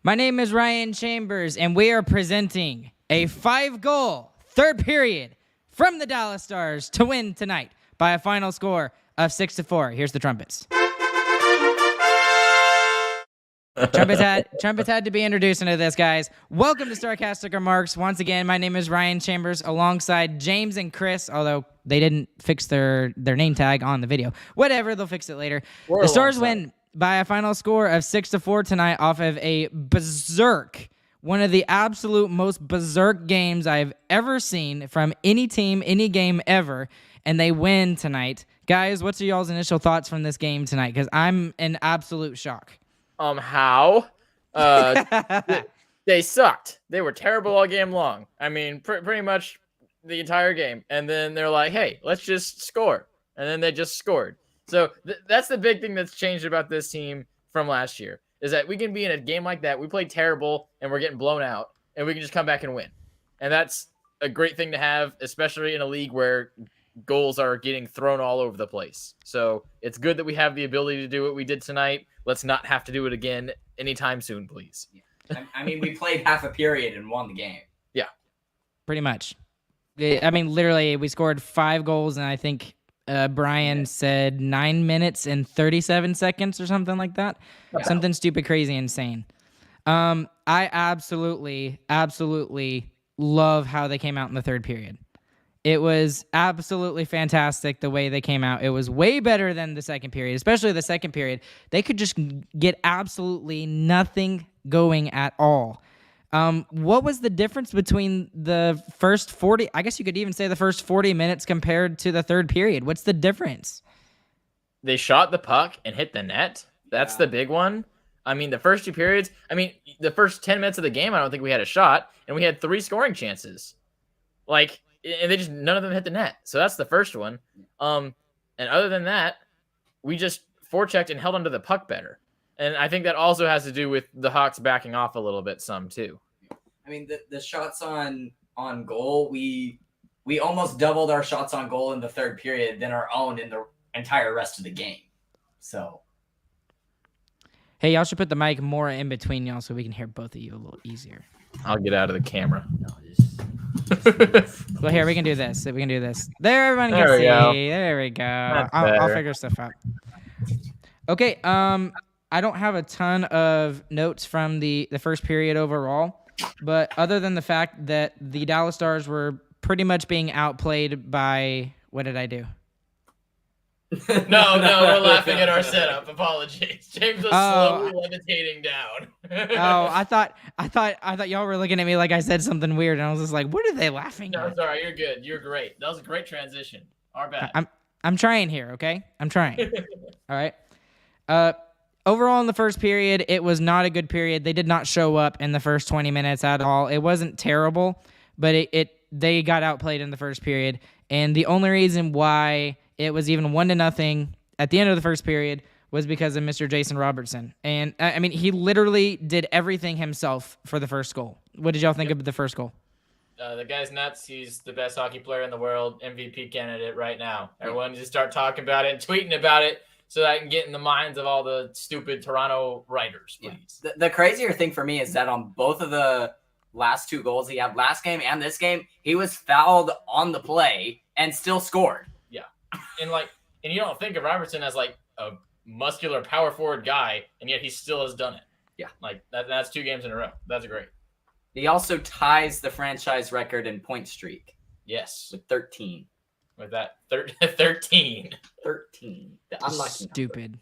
My name is Ryan Chambers, and we are presenting a 5-goal third period from the Dallas Stars to win tonight by a final score of 6-4. Here's the trumpets. Trumpets had to be introduced into this, guys. Welcome to Sarcastic Remarks. Once again, my name is Ryan Chambers alongside James and Chris, although they didn't fix their name tag on the video. Whatever, they'll fix it later. The Stars win by a final score of 6-4 tonight off of a berserk, one of the absolute most berserk games I've ever seen from any team, any game ever, and they win tonight. Guys, what's y'all's initial thoughts from this game tonight? Because I'm in absolute shock. How? They sucked. They were terrible all game long. I mean, pretty much the entire game. And then they're like, hey, let's just score. And then they just scored. So that's the big thing that's changed about this team from last year, is that we can be in a game like that. We played terrible and we're getting blown out, and we can just come back and win. And that's a great thing to have, especially in a league where goals are getting thrown all over the place. So it's good that we have the ability to do what we did tonight. Let's not have to do it again anytime soon, please. I mean, we played half a period and won the game. Yeah. Pretty much. I mean, literally, we scored 5 goals, and I think Brian said 9 minutes and 37 seconds or something like that. Wow. Something stupid, crazy, insane. I absolutely love how they came out in the third period. It was absolutely fantastic the way they came out. It was way better than the second period, especially the second period. They could just get absolutely nothing going at all. What was the difference between the first 40, I guess you could even say the first 40 minutes compared to the third period? What's the difference? They shot the puck and hit the net. That's the big one. I mean, the first 2 periods, the first 10 minutes of the game, I don't think we had a shot, and we had 3 scoring chances. And they just, none of them hit the net. So that's the first one. And other than that, we just forechecked and held onto the puck better. And I think that also has to do with the Hawks backing off a little bit some too. I mean, the shots on goal, we almost doubled our shots on goal in the third period than our own in the entire rest of the game. So, hey, y'all should put the mic more in between y'all so we can hear both of you a little easier. I'll get out of the camera. Well, here, we can do this. We can do this. There, everyone can see. There we go. I'll figure stuff out. Okay, I don't have a ton of notes from the first period overall, but other than the fact that the Dallas Stars were pretty much being outplayed by, what did I do? No, we're laughing at our setup. Apologies. James was slowly levitating down. I thought y'all were looking at me like I said something weird, and I was just like, what are they laughing at? No, sorry, you're good. You're great. That was a great transition. Our bad. I'm trying here, okay? I'm trying. All right. Overall, in the first period, it was not a good period. They did not show up in the first 20 minutes at all. It wasn't terrible, but they got outplayed in the first period, and the only reason why it was even 1-0 at the end of the first period was because of Mr. Jason Robertson. And, I mean, he literally did everything himself for the first goal. What did y'all think of the first goal? The guy's nuts. He's the best hockey player in the world, MVP candidate right now. Everyone needs to start talking about it and tweeting about it so that I can get in the minds of all the stupid Toronto writers, please. Yeah. The crazier thing for me is that on both of the last 2 goals he had last game and this game, he was fouled on the play and still scored. Yeah. And you don't think of Robertson as like a muscular power forward guy, and yet he still has done it. Yeah. That's 2 games in a row. That's great. He also ties the franchise record in point streak. Yes. With 13. With that 13. 13. Stupid.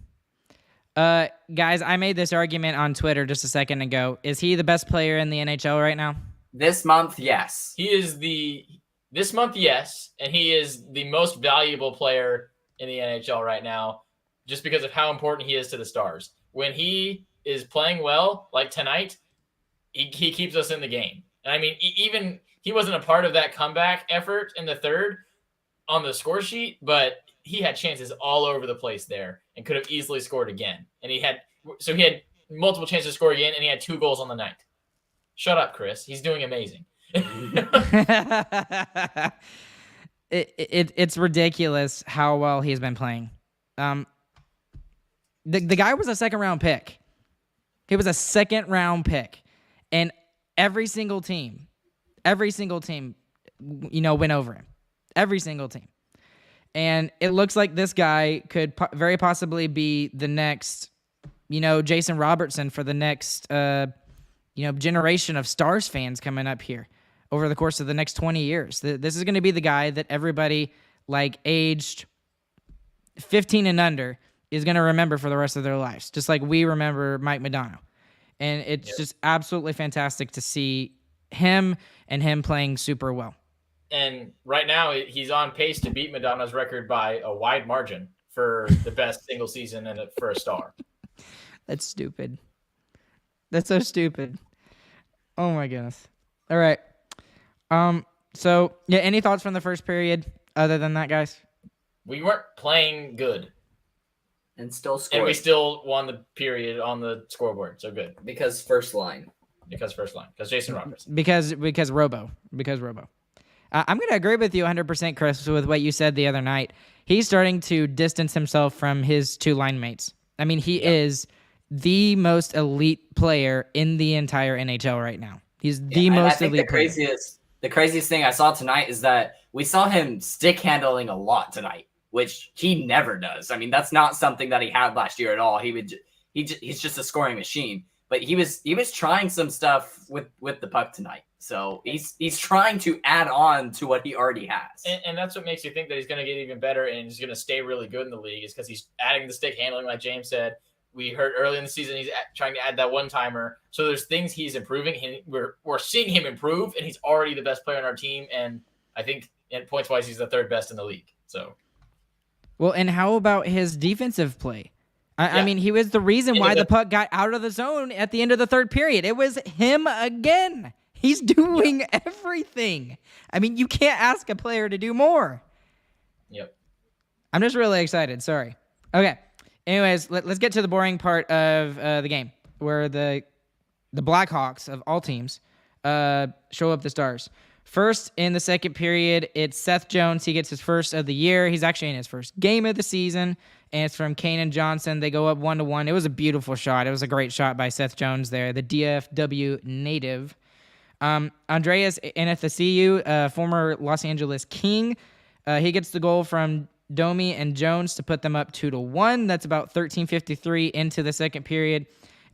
Guys, I made this argument on Twitter just a second ago. Is he the best player in the NHL right now? This month, yes. He is this month, yes, and he is the most valuable player in the NHL right now just because of how important he is to the Stars. When he is playing well, like tonight, he keeps us in the game. And I mean, even he wasn't a part of that comeback effort in the third on the score sheet, but he had chances all over the place there and could have easily scored again. And he had multiple chances to score again, and he had 2 goals on the night. Shut up, Chris. He's doing amazing. It's ridiculous how well he's been playing. The guy was a second-round pick. He was a second-round pick, and every single team, went over him. Every single team. And it looks like this guy could very possibly be the next, Jason Robertson for the next, generation of Stars fans coming up here over the course of the next 20 years. This is going to be the guy that everybody aged 15 and under is going to remember for the rest of their lives, just like we remember Mike Modano. And it's just absolutely fantastic to see him and him playing super well. And right now, he's on pace to beat Madonna's record by a wide margin for the best single season for a Star. That's stupid. That's so stupid. Oh my goodness. All right. So yeah, any thoughts from the first period other than that, guys? We weren't playing good. And still scored. And we still won the period on the scoreboard. So good. Because first line. Because Jason Roberts. Because Robo. I'm going to agree with you 100%, Chris, with what you said the other night. He's starting to distance himself from his two line mates. I mean, he is the most elite player in the entire NHL right now. He's the most elite player. The craziest thing I saw tonight is that we saw him stick handling a lot tonight, which he never does. I mean, that's not something that he had last year at all. He's just a scoring machine. But he was trying some stuff with the puck tonight. So he's trying to add on to what he already has. And that's what makes you think that he's going to get even better and he's going to stay really good in the league is because he's adding the stick handling, like James said. We heard early in the season he's trying to add that one-timer. So there's things he's improving. We're seeing him improve, and he's already the best player on our team. And I think points-wise, he's the third best in the league. So, well, and how about his defensive play? I mean, he was the reason why the puck got out of the zone at the end of the third period. It was him again. He's doing everything. I mean, you can't ask a player to do more. Yep. I'm just really excited. Sorry. Okay. Anyways, let's get to the boring part of the game, where the Blackhawks of all teams show up the Stars. First, in the second period, it's Seth Jones. He gets his first of the year. He's actually in his first game of the season, and it's from Kanan Johnson. They go up 1-1. It was a beautiful shot. It was a great shot by Seth Jones there, the DFW native. Andreas Anastasiou, former Los Angeles King, he gets the goal from Domi and Jones to put them up 2-1. That's about 13:53 into the second period.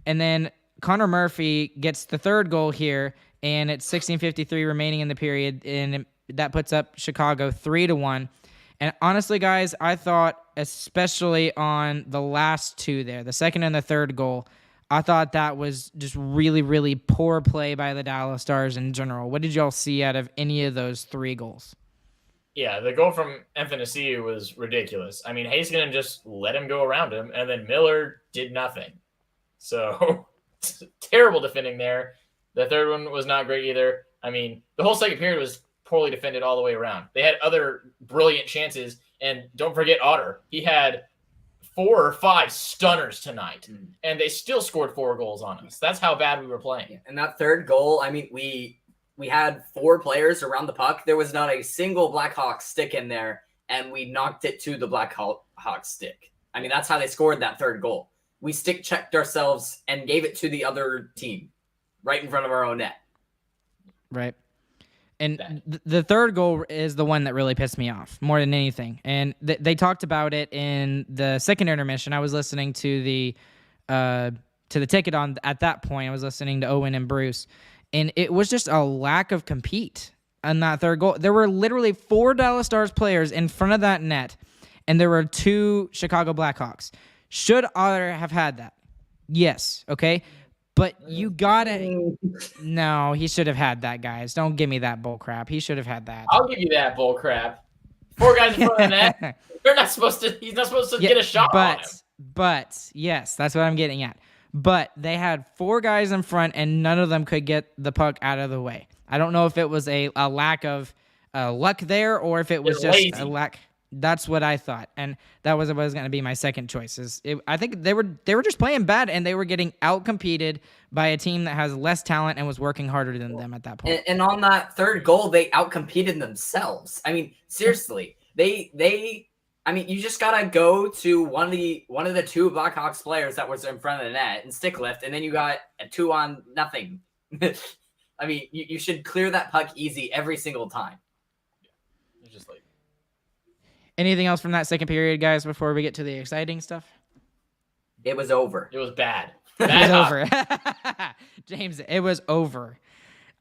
And then Connor Murphy gets the third goal here, and it's 16:53 remaining in the period, and that puts up Chicago 3-1. And honestly, guys, I thought, especially on the last two there, the second and the third goal, I thought that was just really, really poor play by the Dallas Stars in general. What did y'all see out of any of those three goals? Yeah, the goal from Anthony was ridiculous. I mean, Heiskanen just let him go around him, and then Miller did nothing. So, terrible defending there. The third one was not great either. I mean, the whole second period was poorly defended all the way around. They had other brilliant chances, and don't forget Otter. He had 4 or 5 stunners tonight, and they still scored 4 goals on us. That's how bad we were playing. And that third goal, I mean, we had 4 players around the puck. There was not a single Blackhawks stick in there, and we knocked it to the Blackhawks stick. I mean, that's how they scored that third goal. We stick checked ourselves and gave it to the other team right in front of our own net. Right. And the third goal is the one that really pissed me off more than anything. And they talked about it in the second intermission. I was listening to the ticket on at that point. I was listening to Owen and Bruce. And it was just a lack of compete on that third goal. There were literally 4 Dallas Stars players in front of that net, and there were 2 Chicago Blackhawks. Should Otter have had that? Yes, okay? But you gotta... No, he should have had that, guys. Don't give me that bull crap. He should have had that. I'll give you that bull crap. 4 guys in front of the net. He's not supposed to get a shot on him. But, yes, that's what I'm getting at. But they had 4 guys in front, and none of them could get the puck out of the way. I don't know if it was a lack of luck there or if it was just lazy. A lack. That's what I thought, and that was going to be my second choice. I think they were just playing bad, and they were getting outcompeted by a team that has less talent and was working harder than them at that point. And on that third goal, they outcompeted themselves. I mean, seriously, they I mean, you just gotta go to one of the two Blackhawks players that was in front of the net and stick lift, and then you got a 2-on-0. I mean, you should clear that puck easy every single time. It's just like Anything else from that second period, guys, before we get to the exciting stuff? It was over. it was bad. It Bad was hockey. over. James, it was over.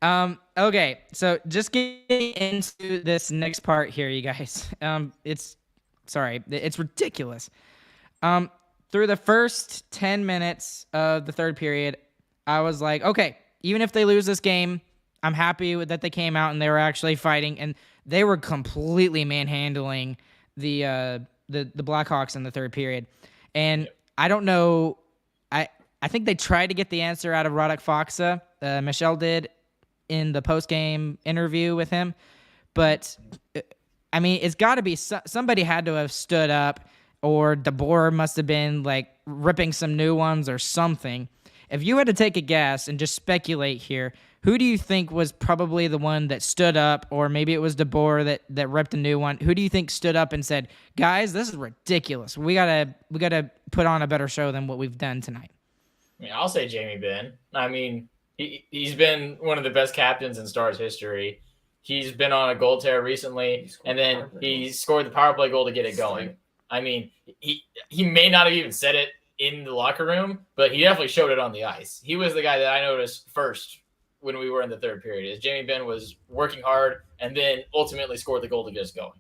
Okay, so just getting into this next part here, you guys. It's ridiculous. Through the first 10 minutes of the third period, I was like, okay, even if they lose this game, I'm happy with that they came out and they were actually fighting, and they were completely manhandling the Blackhawks in the third period. And I don't know, I think they tried to get the answer out of Radek Faksa. Michelle did in the post-game interview with him. But, I mean, it's got to be somebody had to have stood up, or DeBoer must have been, like, ripping some new ones or something. If you had to take a guess and just speculate here, who do you think was probably the one that stood up, or maybe it was DeBoer that ripped a new one? Who do you think stood up and said, guys, this is ridiculous. We gotta put on a better show than what we've done tonight? I mean, I'll say Jamie Benn. I mean, he's been one of the best captains in Stars history. He's been on a goal tear recently, and then he scored the power play goal to get it going. I mean, he may not have even said it in the locker room, but he definitely showed it on the ice. He was the guy that I noticed first when we were in the third period. Is Jamie Benn was working hard and then ultimately scored the goal to get us going.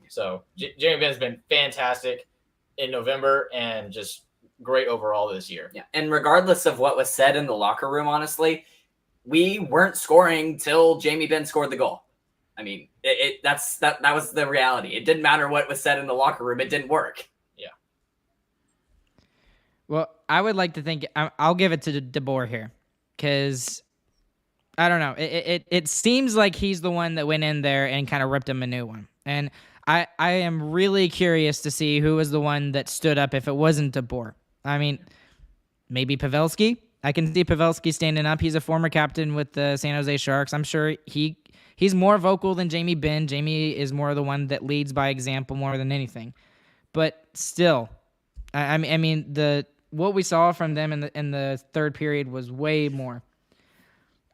So Jamie Benn's been fantastic in November and just great overall this year. Yeah, and regardless of what was said in the locker room, honestly, we weren't scoring till Jamie Benn scored the goal. I mean, that was the reality. It didn't matter what was said in the locker room; it didn't work. Yeah. Well, I would like to think I'll give it to DeBoer here, because I don't know. It seems like he's the one that went in there and kind of ripped him a new one, and I am really curious to see who was the one that stood up if it wasn't DeBoer. I mean, maybe Pavelski. I can see Pavelski standing up. He's a former captain with the San Jose Sharks. I'm sure he's more vocal than Jamie Benn. Jamie is more the one that leads by example more than anything. But still, I mean what we saw from them in the third period was way more.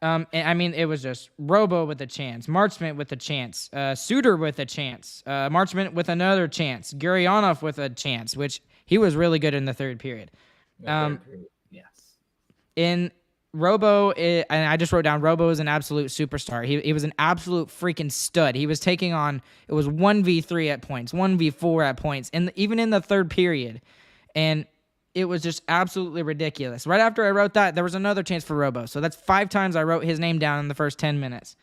And I mean, it was just Robo with a chance, Marchment with a chance, Suter with a chance, Marchment with another chance, Gurionov with a chance, which he was really good in the third period. Yes. In Robo, and I just wrote down, Robo is an absolute superstar. He was an absolute freaking stud. He was taking on, it was 1v3 at points, 1v4 at points, and even in the third period. And it was just absolutely ridiculous. Right after I wrote that, there was another chance for Robo. So that's 5 times I wrote his name down in the first 10 minutes.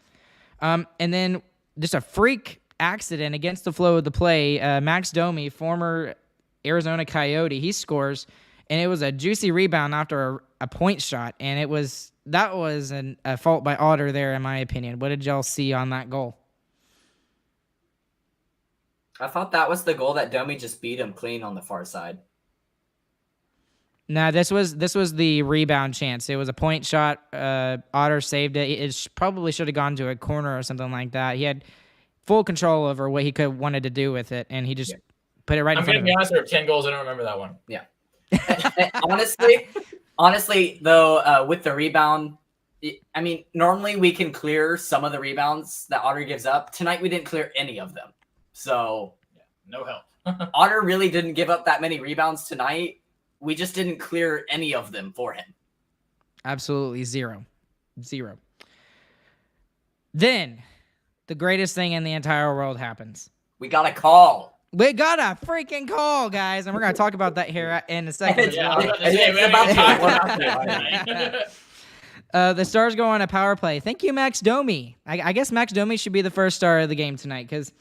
And then just a freak accident against the flow of the play. Max Domi, former Arizona Coyote, he scores, and it was a juicy rebound after a point shot, and that was a fault by Otter there, in my opinion. What did y'all see on that goal? I thought that was the goal that Domi just beat him clean on the far side. Nah, this was the rebound chance. It was a point shot. Otter saved it. It probably should have gone to a corner or something like that. He had full control over what he wanted to do with it, and he just put it right in front of him. I'm going to be honest, there were 10 goals. I don't remember that one. Yeah. honestly, though, with the rebound, I mean, normally we can clear some of the rebounds that Otter gives up. Tonight, we didn't clear any of them. So, no help. Otter really didn't give up that many rebounds tonight. We just didn't clear any of them for him. Absolutely zero. Then, the greatest thing in the entire world happens. We got a call. We got a freaking call, guys, and we're going to talk about that here in a second. Yeah, I was about to say, we haven't talked about that. The Stars go on a power play. Thank you, Max Domi. I guess Max Domi should be the first star of the game tonight, because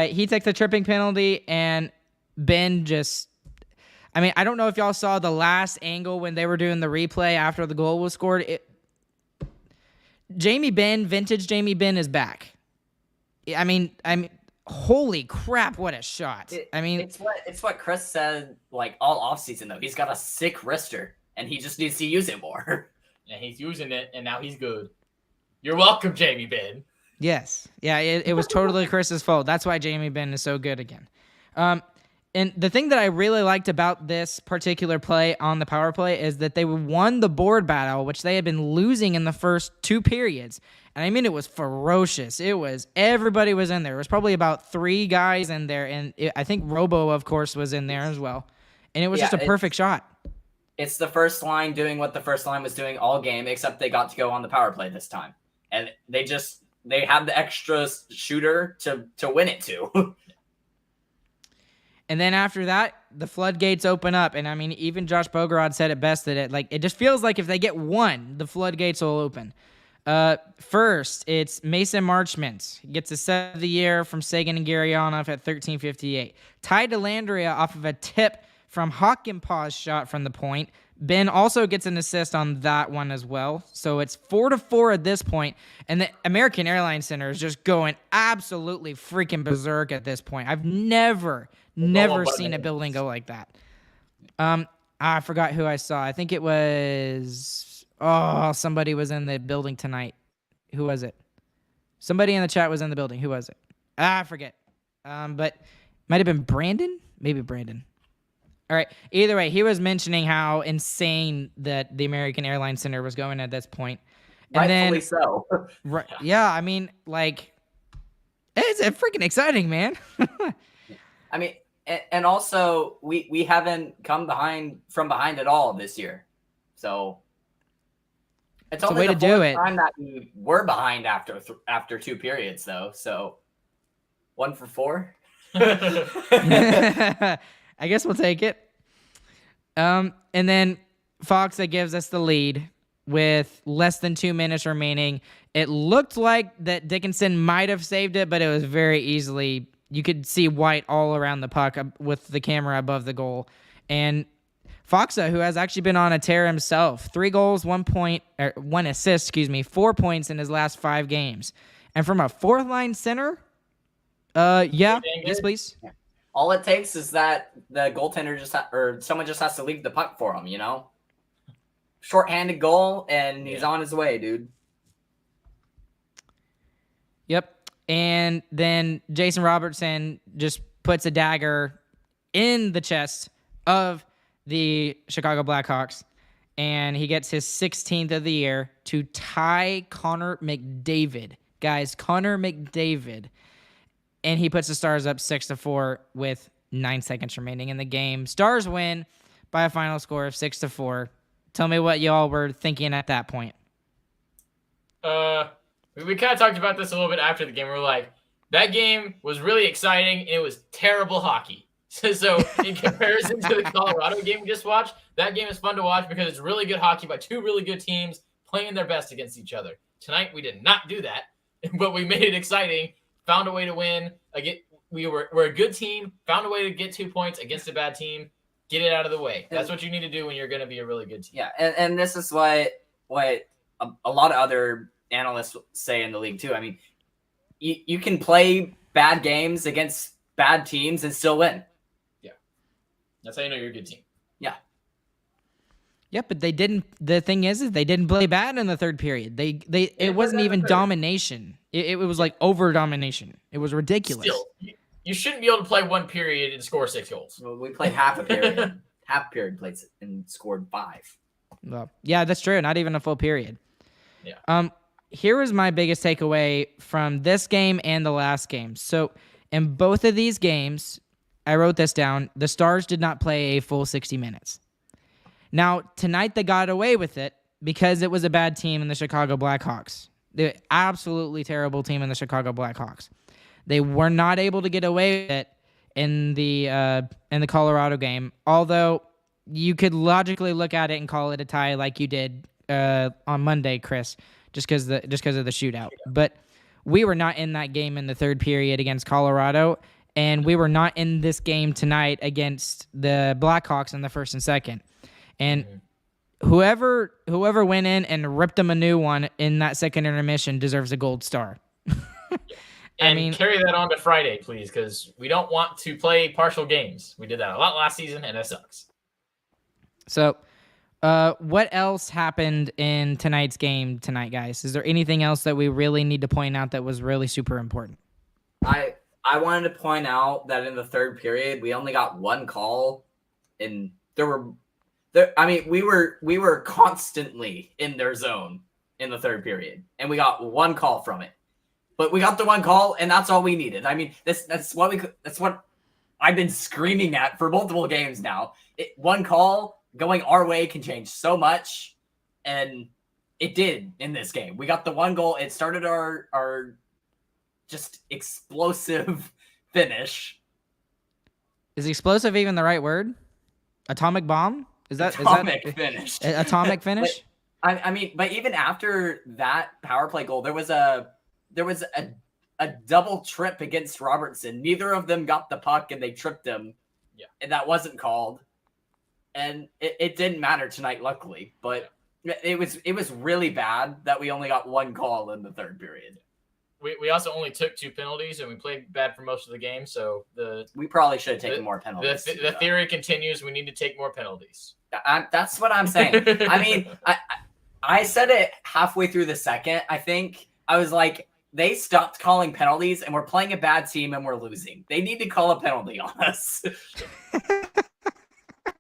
he takes the tripping penalty, and Ben just... I mean, I don't know if y'all saw the last angle when they were doing the replay after the goal was scored. Vintage Jamie Benn is back. I mean, holy crap, what a shot. It's what Chris said, like, all offseason, though. He's got a sick wrister, and he just needs to use it more. And he's using it, and now he's good. You're welcome, Jamie Benn. Yes. Yeah, it was totally Chris's fault. That's why Jamie Benn is so good again. And the thing that I really liked about this particular play on the power play is that they won the board battle, which they had been losing in the first 2 periods. And I mean, it was ferocious. Everybody was in there. There was probably about 3 guys in there. And I think Robo, of course, was in there as well. And it was just a perfect shot. It's the first line doing what the first line was doing all game, except they got to go on the power play this time. And they had the extra shooter to win it too. And then after that, the floodgates open up. And I mean, even Josh Bogorod said it best that it just feels like if they get one, the floodgates will open. First, it's Mason Marchment. He gets a set of the year from Sagan and Gurianov at 13:58. Ty Dellandrea off of a tip from Hakanpää's shot from the point. Ben also gets an assist on that one as well. So it's 4-4 at this point. And the American Airlines Center is just going absolutely freaking berserk at this point. I've never seen a building go like that. I forgot who I saw. I think it was somebody was in the building tonight. Who was it? Somebody in the chat was in the building. Who was it? I forget. But might have been Brandon? Maybe Brandon. All right. Either way, he was mentioning how insane that the American Airlines Center was going at this point. And rightfully so. Right. Yeah, I mean, like, it's freaking exciting, man. I mean, and also we haven't come from behind at all this year, so it's only the fourth time that we were behind after 2 periods, though. So 1 for 4. I guess we'll take it. And then Fox that gives us the lead with less than 2 minutes remaining. It looked like that Dickinson might have saved it, but it was very easily. You could see white all around the puck with the camera above the goal. And Foxa, who has actually been on a tear himself, 3 goals, 1 assist, 4 points in his last 5 games. And from a 4th-line center, yes, please. Yeah. All it takes is that the goaltender or someone just has to leave the puck for him, you know? Short-handed goal, and he's on his way, dude. Yep. And then Jason Robertson just puts a dagger in the chest of the Chicago Blackhawks, and he gets his 16th of the year to tie Connor McDavid. Guys, Connor McDavid. And he puts the Stars up 6-4 with 9 seconds remaining in the game. Stars win by a final score of 6-4. Tell me what y'all were thinking at that point. We kind of talked about this a little bit after the game. We were like, that game was really exciting, and it was terrible hockey. So in comparison to the Colorado game we just watched, that game is fun to watch because it's really good hockey by 2 really good teams playing their best against each other. Tonight, we did not do that, but we made it exciting. Found a way to win. We're a good team. Found a way to get 2 points against a bad team. Get it out of the way. That's what you need to do when you're going to be a really good team. Yeah, and this is what a lot of other analysts say in the league too. I mean, you can play bad games against bad teams and still win. Yeah, that's how you know you're a good team. Yeah. Yeah, but they didn't. The thing is they didn't play bad in the 3rd period. It wasn't even domination. It was like over domination. It was ridiculous. Still, you shouldn't be able to play 1 period and score 6 goals. Well, we played half a period. Half period played and scored 5. Well, yeah, that's true. Not even a full period. Yeah. Here was my biggest takeaway from this game and the last game. So in both of these games, I wrote this down. The Stars did not play a full 60 minutes. Now, tonight they got away with it because it was a bad team in the Chicago Blackhawks. The absolutely terrible team in the Chicago Blackhawks. They were not able to get away with it in the Colorado game, although you could logically look at it and call it a tie like you did on Monday, Chris, just because of the shootout. But we were not in that game in the 3rd period against Colorado, and we were not in this game tonight against the Blackhawks in the 1st and 2nd. And whoever went in and ripped them a new one in that 2nd intermission deserves a gold star. And carry that on to Friday, please, because we don't want to play partial games. We did that a lot last season, and it sucks. So, what else happened in tonight's game tonight, guys? Is there anything else that we really need to point out that was really super important? I I wanted to point out that in the third period, we only got one call, and we were constantly in their zone in the third period, and we got one call from it. But we got the one call, and that's all we needed. I mean, that's what I've been screaming at for multiple games now. One call going our way can change so much, and it did in this game. We got the one goal. It started our just explosive finish. Is explosive even the right word? Atomic bomb? Atomic finish? Atomic finish? I mean, but even after that power play goal, there was a double trip against Robertson. Neither of them got the puck, and they tripped him. Yeah, and that wasn't called. And it didn't matter tonight, luckily. But it was really bad that we only got one call in the third period. We also only took 2 penalties, and we played bad for most of the game. So we probably should have taken more penalties. The theory continues: we need to take more penalties. That's what I'm saying. I mean, I said it halfway through the second. I think I was like, they stopped calling penalties, and we're playing a bad team, and we're losing. They need to call a penalty on us.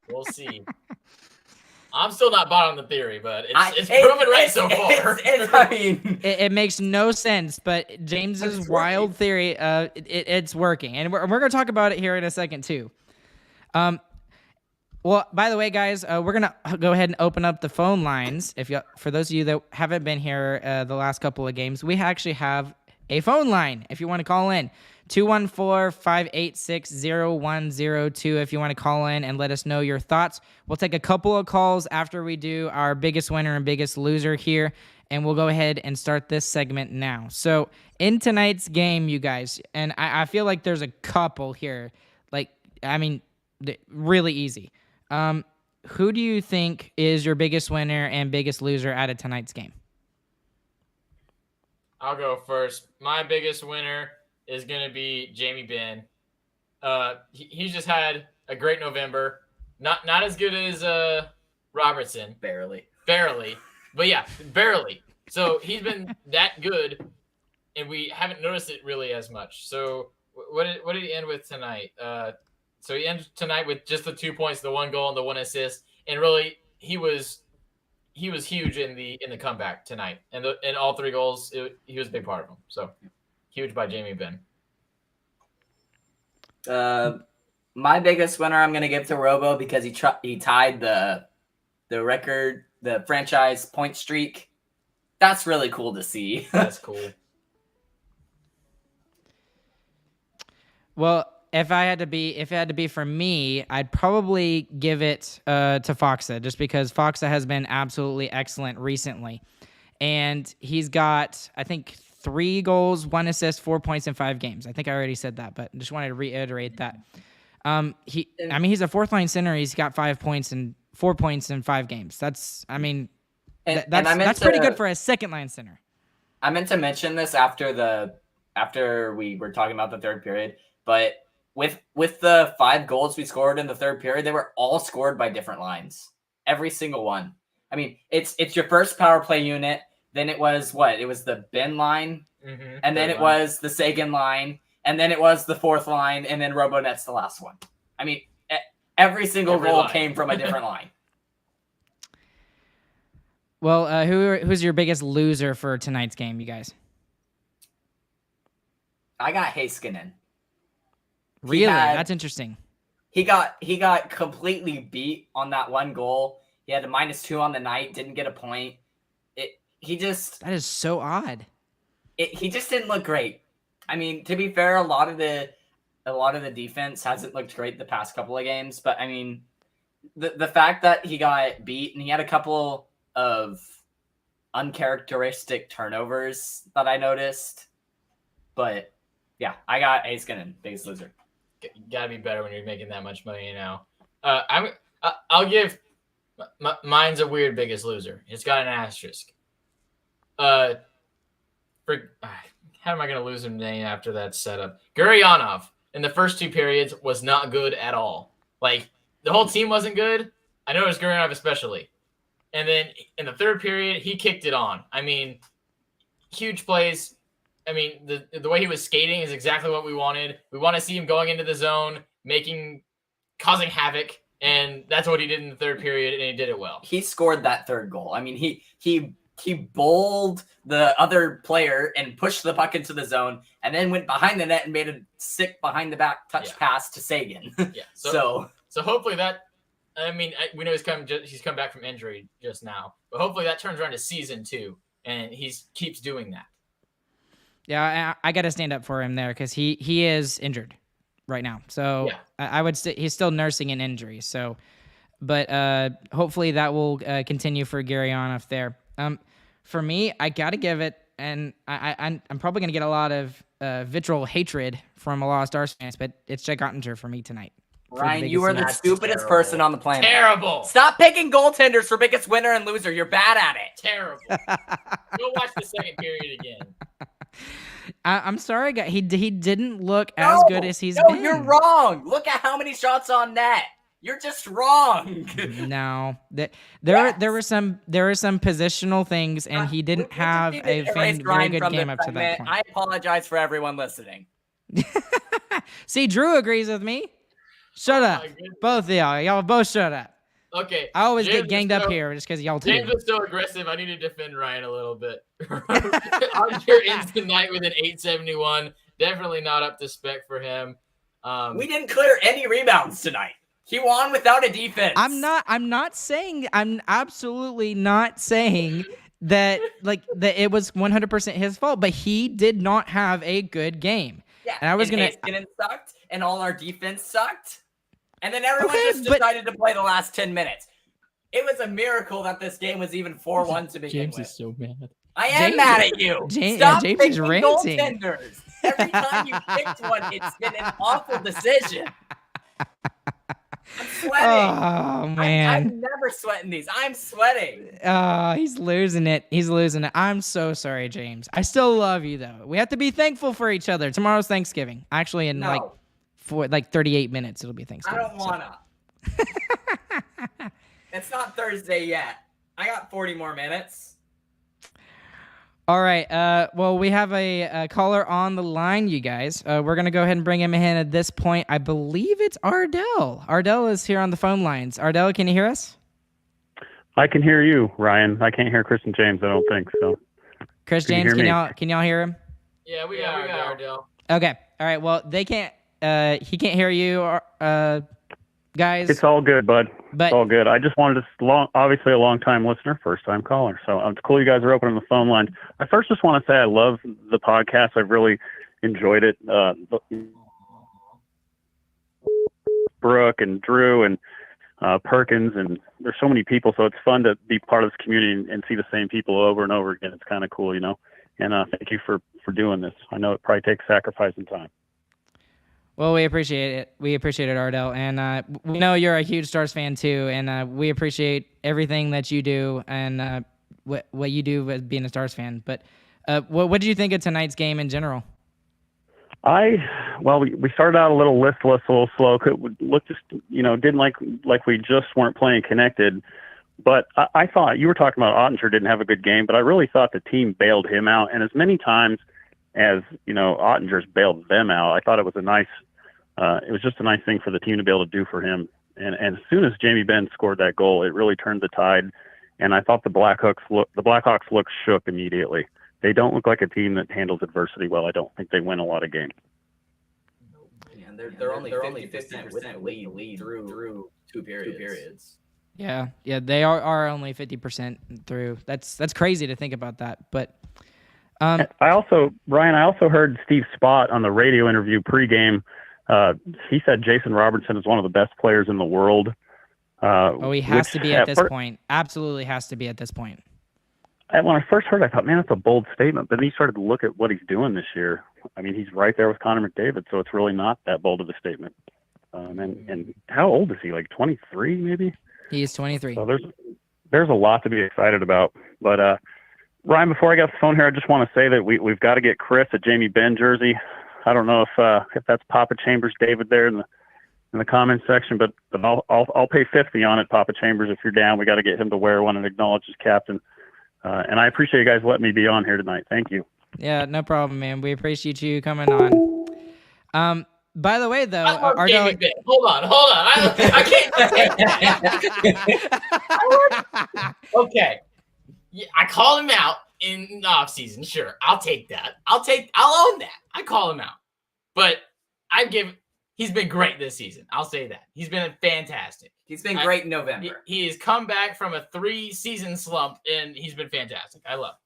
We'll see. I'm still not bought on the theory, but it's proven right so far. I mean, it makes no sense, but James's wild theory, it's working, and we're going to talk about it here in a second too. Well, by the way, guys, we're going to go ahead and open up the phone lines. For those of you that haven't been here the last couple of games, we actually have a phone line if you want to call in. 214-586-0102 if you want to call in and let us know your thoughts. We'll take a couple of calls after we do our biggest winner and biggest loser here, and we'll go ahead and start this segment now. So in tonight's game, you guys, and I feel like there's a couple here, really easy. Who do you think is your biggest winner and biggest loser out of tonight's game? I'll go first. My biggest winner is going to be Jamie Benn. He's just had a great November. Not as good as Robertson. Barely. But yeah, barely. So he's been that good, and we haven't noticed it really as much. So what did he end with tonight? So he ended tonight with just the 2 points, the 1 goal, and the 1 assist. And really, he was huge in the comeback tonight. And in all 3 goals, he was a big part of them. So huge by Jamie Benn. My biggest winner I'm going to give to Robo because he tied the record, the franchise point streak. That's really cool to see. That's cool. Well, if it had to be for me, I'd probably give it to Foxa, just because Foxa has been absolutely excellent recently. And he's got, I think, 3 goals, 1 assist, 4 points in 5 games. I think I already said that, but just wanted to reiterate that. He's a fourth line center. He's got 5 points and 4 points in 5 games. That's pretty good for a second line center. I meant to mention this after we were talking about the third period, but with the 5 goals we scored in the third period, they were all scored by different lines. Every single one. I mean, it's your first power play unit. Then it was what? It was the Ben line, and then it was the Sagan line, and then it was the 4th line, and then RoboNet's the last one. I mean, every single goal came from a different line. Well, who's your biggest loser for tonight's game, you guys? I got Heiskanen. Really? That's interesting. He got completely beat on that 1 goal. He had a -2 on the night, didn't get a point. That is so odd. He just didn't look great. I mean, to be fair, a lot of the defense hasn't looked great the past couple of games, but I mean, the fact that he got beat and he had a couple of uncharacteristic turnovers that I noticed. But yeah, I got Heiskanen, biggest loser. Gotta be better when you're making that much money now. I'll give mine's a weird biggest loser. It's got an asterisk. How am I gonna lose him name after that setup? Guryanov in the first 2 periods was not good at all. Like, the whole team wasn't good. I noticed Guryanov especially. And then in the third period, he kicked it on. I mean, huge plays I mean, the way he was skating is exactly what we wanted. We want to see him going into the zone, causing havoc, and that's what he did in the third period, and he did it well. He scored that third goal. I mean, he bowled the other player and pushed the puck into the zone, and then went behind the net and made a sick behind the back touch pass to Sagan. Yeah. So hopefully that. I mean, we know he's come back from injury just now, but hopefully that turns around to season 2, and he keeps doing that. Yeah, I got to stand up for him there because he is injured right now. So I would say he's still nursing an injury. So, but hopefully that will continue for Gurianov there. For me, I got to give it, and I'm probably going to get a lot of vitriol hatred from a lot of Stars fans, but it's Jake Ottinger for me tonight. Ryan, you are the stupidest person on the planet. Terrible. Stop picking goaltenders for biggest winner and loser. You're bad at it. Terrible. Go watch the second period again. I'm sorry, guys. He didn't look as good as he's been. No, you're wrong. Look at how many shots on net. You're just wrong. No, there were some positional things, and he didn't have a very good game up to that point. I apologize for everyone listening. See, Drew agrees with me. Shut up, both of y'all. Y'all both shut up. Okay. I always get ganged up here just because y'all. James was so aggressive. I need to defend Ryan a little bit. Ottinger ends the night with an 871. Definitely not up to spec for him. We didn't clear any rebounds tonight. He won without a defense. I'm absolutely not saying that it was 100% his fault, but he did not have a good game. Yeah. And I was going to sucked and all our defense sucked. And then everyone just decided to play the last 10 minutes. It was a miracle that this game was even 4-1 to begin with. James is so mad. I am mad at you. Stop James picking is ranting. goaltenders. Every time you picked one, it's been an awful decision. I'm sweating. Oh, man. I'm never sweating these. I'm sweating. He's losing it. I'm so sorry, James. I still love you, though. We have to be thankful for each other. Tomorrow's Thanksgiving. Actually, in 38 minutes, it'll be Thanksgiving. I don't wanna. It's not Thursday yet. I got 40 more minutes. All right. Well, we have a caller on the line, you guys. We're going to go ahead and bring him in at this point. I believe it's Ardell. Ardell is here on the phone lines. Ardell, can you hear us? I can hear you, Ryan. I can't hear Chris and James, I don't think so. Chris, James, can y'all hear him? Yeah, we got Ardell. Okay. All right. Well, they can't. He can't hear you, guys. It's all good, bud. It's all good. I just wanted to, obviously a long-time listener, first-time caller. So it's cool you guys are opening the phone line. I first just want to say I love the podcast. I've really enjoyed it. Brooke and Drew and Perkins, and there's so many people. So it's fun to be part of this community and see the same people over and over again. It's kind of cool, you know. And thank you for doing this. I know it probably takes sacrifice and time. Well, we appreciate it. We appreciate it, Ardell. And we know you're a huge Stars fan, too. And we appreciate everything that you do and what you do as being a Stars fan. But what did you think of tonight's game in general? We started out a little listless, a little slow. Didn't like we just weren't playing connected. But I thought, you were talking about Ottinger didn't have a good game, but I really thought the team bailed him out. And as many times as, Ottinger's bailed them out, I thought it was it was just a nice thing for the team to be able to do for him. And as soon as Jamie Benn scored that goal, it really turned the tide. And I thought the Blackhawks looked shook immediately. They don't look like a team that handles adversity well. I don't think they win a lot of games. Yeah, they're only 50% lead through two periods. Yeah, they are only 50% through. That's crazy to think about that. But I also heard Steve Spott on the radio interview pregame. He said Jason Robertson is one of the best players in the world. He has to be at this point. Absolutely has to be at this point. When I first heard it, I thought, man, that's a bold statement. But then you started to look at what he's doing this year. I mean, he's right there with Connor McDavid, so it's really not that bold of a statement. And how old is he? Like 23, maybe? He is 23. So there's a lot to be excited about. But Ryan, before I get off the phone here, I just want to say that we've got to get Chris a Jamie Benn jersey. I don't know if that's Papa Chambers David there in the comments section, but I'll pay 50 on it, Papa Chambers, if you're down. We got to get him to wear one and acknowledge his captain. And I appreciate you guys letting me be on here tonight. Thank you. Yeah, no problem, man. We appreciate you coming on. By the way, though, I love Ardell. Jamie Benn. Hold on. I can't. Okay. Yeah, I call him out in the offseason. Sure, I'll take that. I'll own that. I call him out. But he's been great this season. I'll say that. He's been fantastic. He's been great in November. He has come back from a 3-season slump, and he's been fantastic. I love it.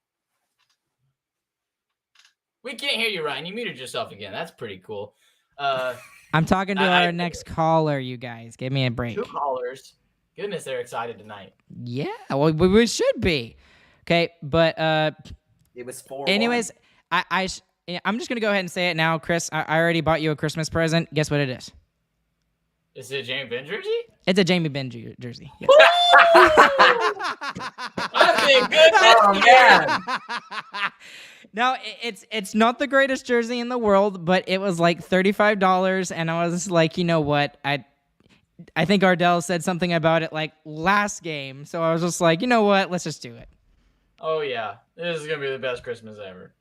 We can't hear you, Ryan. You muted yourself again. That's pretty cool. I'm talking to our next caller, you guys. Give me a break. 2 callers. Goodness, they're excited tonight. Yeah, well, we should be. Okay, but it was 4-1. anyways, I'm just going to go ahead and say it now, Chris. I already bought you a Christmas present. Guess what it is? Is it a Jamie Benn jersey? It's a Jamie Benn jersey. Yes. I've been good. Oh, man. No, it's not the greatest jersey in the world, but it was like $35, and I was like, you know what? I think Ardell said something about it like last game, so I was just like, you know what? Let's just do it. Oh yeah, this is gonna be the best Christmas ever.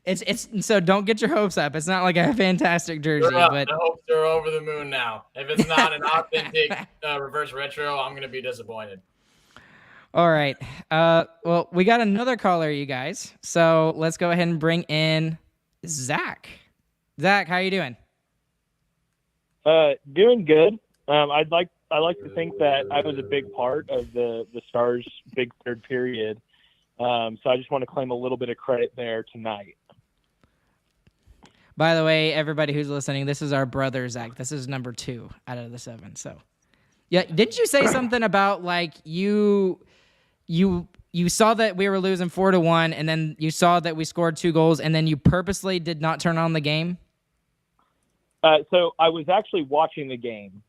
It's so don't get your hopes up. It's not like a fantastic jersey, but the hopes are over the moon now. If it's not an authentic reverse retro, I'm gonna be disappointed. All right. Well, we got another caller, you guys. So let's go ahead and bring in Zach. Zach, how you doing? Doing good. I like to think that I was a big part of the Stars' big third period. So I just want to claim a little bit of credit there tonight. By the way, everybody who's listening, this is our brother Zach. This is number 2 out of the 7. So, yeah, didn't you say something about like you saw that we were losing 4-1, and then you saw that we scored 2 goals, and then you purposely did not turn on the game? So I was actually watching the game.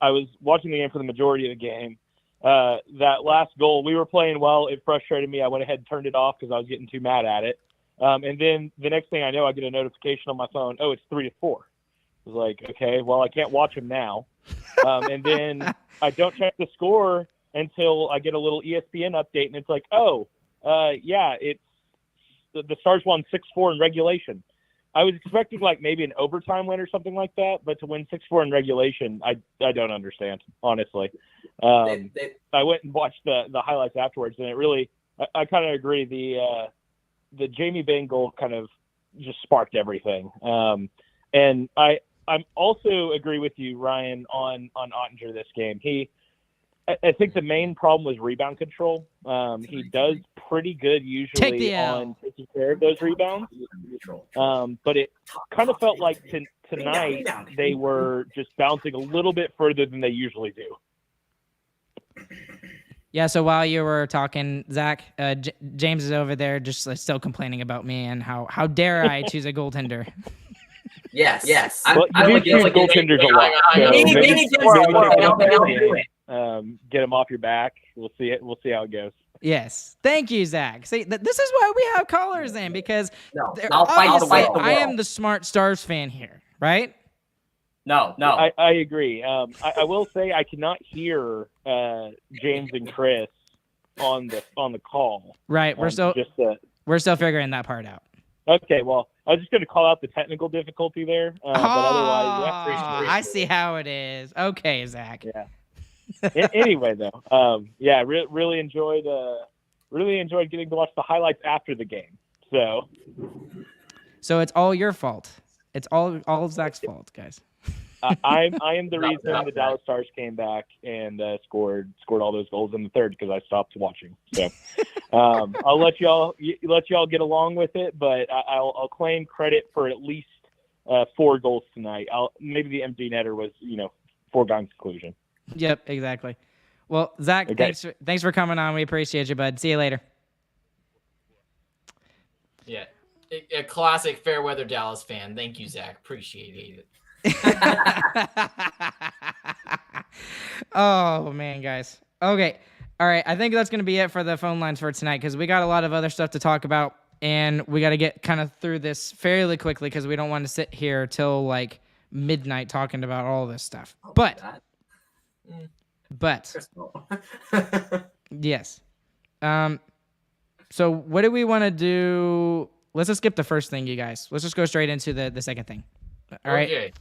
I was watching the game for the majority of the game. That last goal, we were playing well. It frustrated me. I went ahead and turned it off because I was getting too mad at it. And then the next thing I know, I get a notification on my phone. Oh, it's 3-4. I was like, okay, well, I can't watch him now. And then I don't check the score until I get a little ESPN update, and it's like, yeah, it's the Stars won 6-4 in regulation. I was expecting like maybe an overtime win or something like that, but to win 6-4 in regulation, I don't understand, honestly. I went and watched the highlights afterwards, and it really, I kind of agree. The Jamie Benn goal kind of just sparked everything. And I'm also agree with you, Ryan, on Ottinger this game. I think the main problem was rebound control. He does pretty good usually on taking care of those rebounds. But it kind of felt like tonight they were just bouncing a little bit further than they usually do. Yeah, so while you were talking, Zach, James is over there just still complaining about me and how dare I choose a goaltender. Yes. Well, you do choose goaltenders a lot. Get them off your back. We'll see it. We'll see how it goes. Yes. Thank you, Zach. See, this is why we have callers in, because obviously I am the smart Stars fan here, right? No. I agree. I will say I cannot hear James and Chris on the call. Right. We're still figuring that part out. Okay. Well, I was just going to call out the technical difficulty there, but otherwise, yeah. I see how it is. Okay, Zach. Yeah. Anyway, though, really enjoyed getting to watch the highlights after the game. So it's all your fault. It's all of Zach's fault, guys. I am the reason the Dallas Stars came back and scored all those goals in the third because I stopped watching. So I'll let y'all get along with it, but I'll claim credit for at least 4 goals tonight. Maybe the empty netter was foregone conclusion. Yep, exactly. Well, Zach, okay. Thanks for coming on. We appreciate you, bud. See you later. Yeah, a classic fair weather Dallas fan. Thank you, Zach. Appreciate it. Oh man, guys. Okay. All right. I think that's going to be it for the phone lines for tonight, because we got a lot of other stuff to talk about, and we got to get kind of through this fairly quickly because we don't want to sit here till like midnight talking about all this stuff. But yes. So what do we want to do? Let's just skip the first thing, you guys. Let's just go straight into the second thing. All right.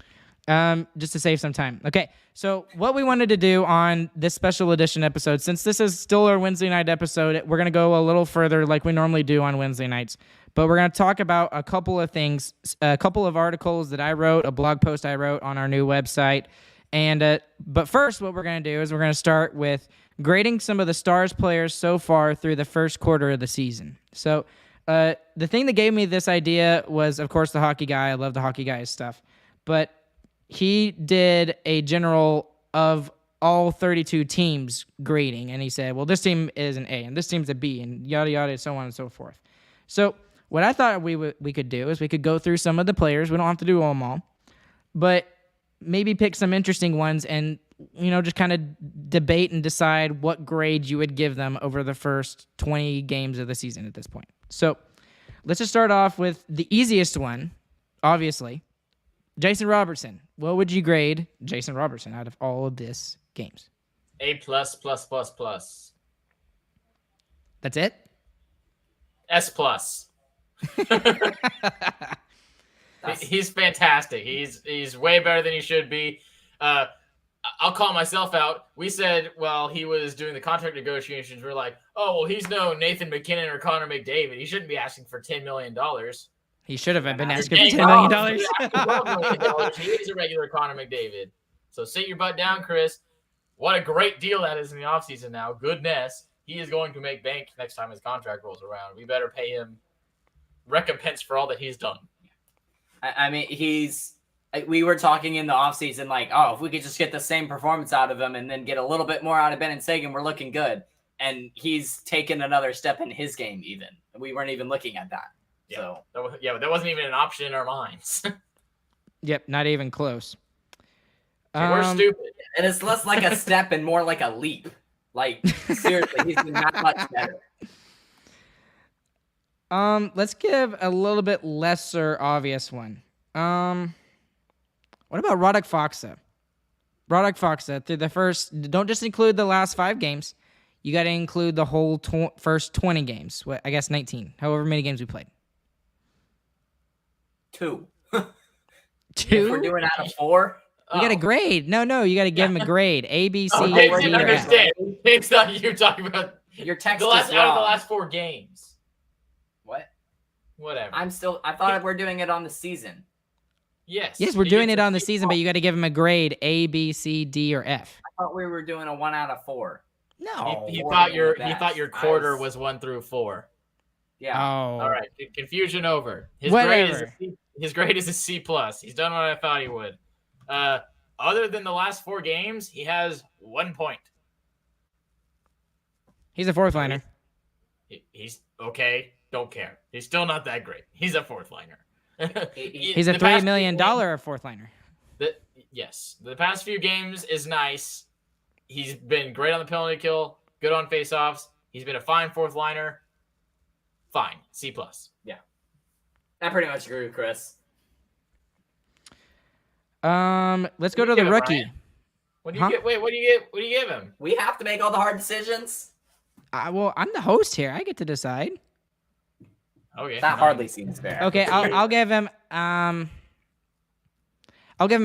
Okay. Just to save some time. Okay. So what we wanted to do on this special edition episode, since this is still our Wednesday night episode, we're going to go a little further like we normally do on Wednesday nights. But we're going to talk about a couple of things, a couple of articles that I wrote, a blog post I wrote on our new website. And but first, what we're going to do is we're going to start with grading some of the Stars players so far through the first quarter of the season. So the thing that gave me this idea was, of course, the hockey guy. I love the hockey guy's stuff. But he did a general of all 32 teams grading, and he said, well, this team is an A, and this team's a B, and yada, yada, so on and so forth. So what I thought we could do is we could go through some of the players. We don't have to do them all, but maybe pick some interesting ones and, just kind of debate and decide what grade you would give them over the first 20 games of the season at this point. So let's just start off with the easiest one, obviously. Jason Robertson. What would you grade Jason Robertson out of all of this games? A++++. That's it? S+. He's fantastic. He's way better than he should be. I'll call myself out. We said while he was doing the contract negotiations, we're like, oh, well, he's no Nathan McKinnon or Connor McDavid. He shouldn't be asking for $10 million. He should have been asking for $10 million. He is a regular Connor McDavid. So sit your butt down, Chris. What a great deal that is in the offseason now. Goodness. He is going to make bank next time his contract rolls around. We better pay him recompense for all that he's done. I mean, we were talking in the offseason like, oh, if we could just get the same performance out of him and then get a little bit more out of Ben and Sagan, we're looking good. And he's taken another step in his game even. We weren't even looking at that. Yeah, So that wasn't even an option in our minds. Yep, not even close. We're stupid. And it's less like a step and more like a leap. Like, seriously, he's been that much better. Let's give a little bit lesser obvious one. What about Radek Faksa? Radek Faksa through the first. Don't just include the last 5 games. You got to include the whole first 20 games. I guess 19. However many games we played. 2. 2. If we're doing out of 4. You got a grade. No, you got to give him a grade. A, B, C, Okay, D, didn't or F. understand. It's not you talking about Your text out is of wrong. the last 4 games. What? Whatever. I thought we're doing it on the season. Yes, Yes, we're he doing gets it on the season, but you got to give him a grade. A, B, C, D, or F. I thought we were doing a 1 out of 4. No. He Four thought being your the he best. thought your quarter was 1 through 4. Yeah. Oh. All right, confusion over. Whatever. His grade is a C+. He's done what I thought he would. Other than the last 4 games, he has 1 point. He's a fourth liner. He's okay. Don't care. He's still not that great. He's a fourth liner. He's a The $3 past million few fourth liner. Yes, the past few games is nice. He's been great on the penalty kill, good on faceoffs. He's been a fine fourth liner. Fine, C+. Yeah. I pretty much agree with Chris. Let's go to the give it, rookie. Brian? What do you get? Wait, what do you give him? We have to make all the hard decisions. Well, I'm the host here. I get to decide. Okay, That hardly seems fair. Okay, I'll give him a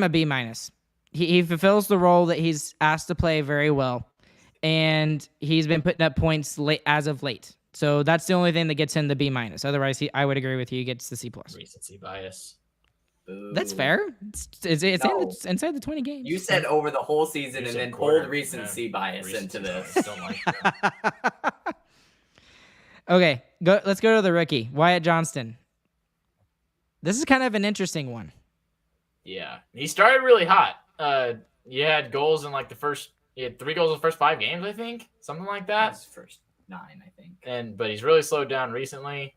B-. He fulfills the role that he's asked to play very well, and he's been putting up points as of late. So that's the only thing that gets him the B-. Otherwise, I would agree with you. He gets the C+. Recency bias. Boo. That's fair. It's inside the 20 games. You said over the whole season You and said then quarter. pulled recency bias Recency into this. bias. Don't like that. Okay, let's go to the rookie, Wyatt Johnston. This is kind of an interesting one. Yeah, he started really hot. You had goals in like he had 3 goals in the first 5 games, I think, something like that. That's first 9, I think. But he's really slowed down recently.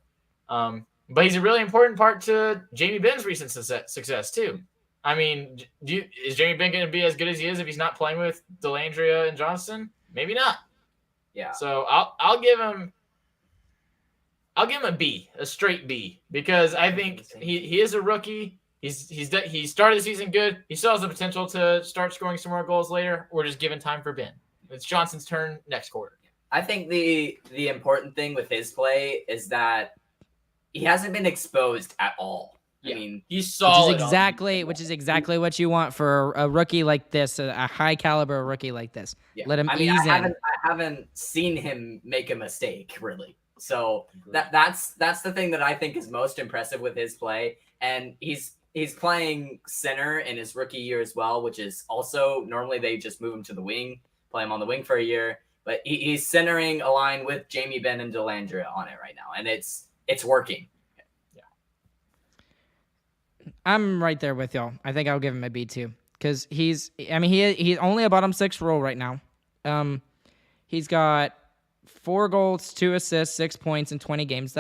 But he's a really important part to Jamie Benn's recent success too. I mean, is Jamie Benn going to be as good as he is if he's not playing with Dellandrea and Johnston? Maybe not. Yeah. So I'll give him a B, a straight B, because I think he is a rookie. He started the season good. He still has the potential to start scoring some more goals later. We're just giving time for Ben. It's Johnson's turn next quarter. I think the important thing with his play is that he hasn't been exposed at all. Yeah. I mean, he's solid. Which is exactly what you want for a rookie like this, a high caliber rookie like this. yeah. Let him I mean, ease in. I haven't seen him make a mistake really. So that's the thing that I think is most impressive with his play, and he's playing center in his rookie year as well, which is also normally they just move him to the wing, play him on the wing for a year, but he's centering a line with Jamie Benn and Delandria on it right now, and it's working. I'm right there with y'all. I think I'll give him a B too, because he's only a bottom 6 role right now. He's got 4 goals, 2 assists, 6 points in 20 games.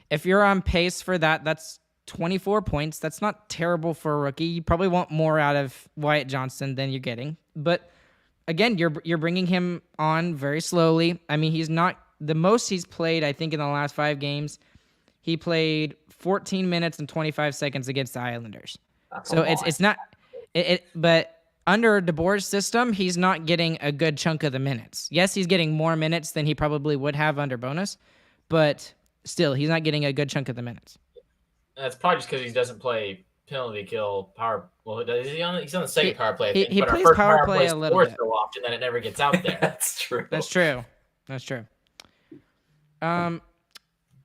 If you're on pace for that, that's 24 points. That's not terrible for a rookie. You probably want more out of Wyatt Johnston than you're getting. But again, you're bringing him on very slowly. I mean, he's not the most he's played, I think, in the last 5 games. He played 14 minutes and 25 seconds against the Islanders. So it's not but under DeBoer's system, he's not getting a good chunk of the minutes. Yes, he's getting more minutes than he probably would have under bonus, but still, he's not getting a good chunk of the minutes. That's probably just because he doesn't play penalty kill power. Well, he's on the second power play. I think, he but plays our first power play a little bit so often that it never gets out there. That's true. That's true.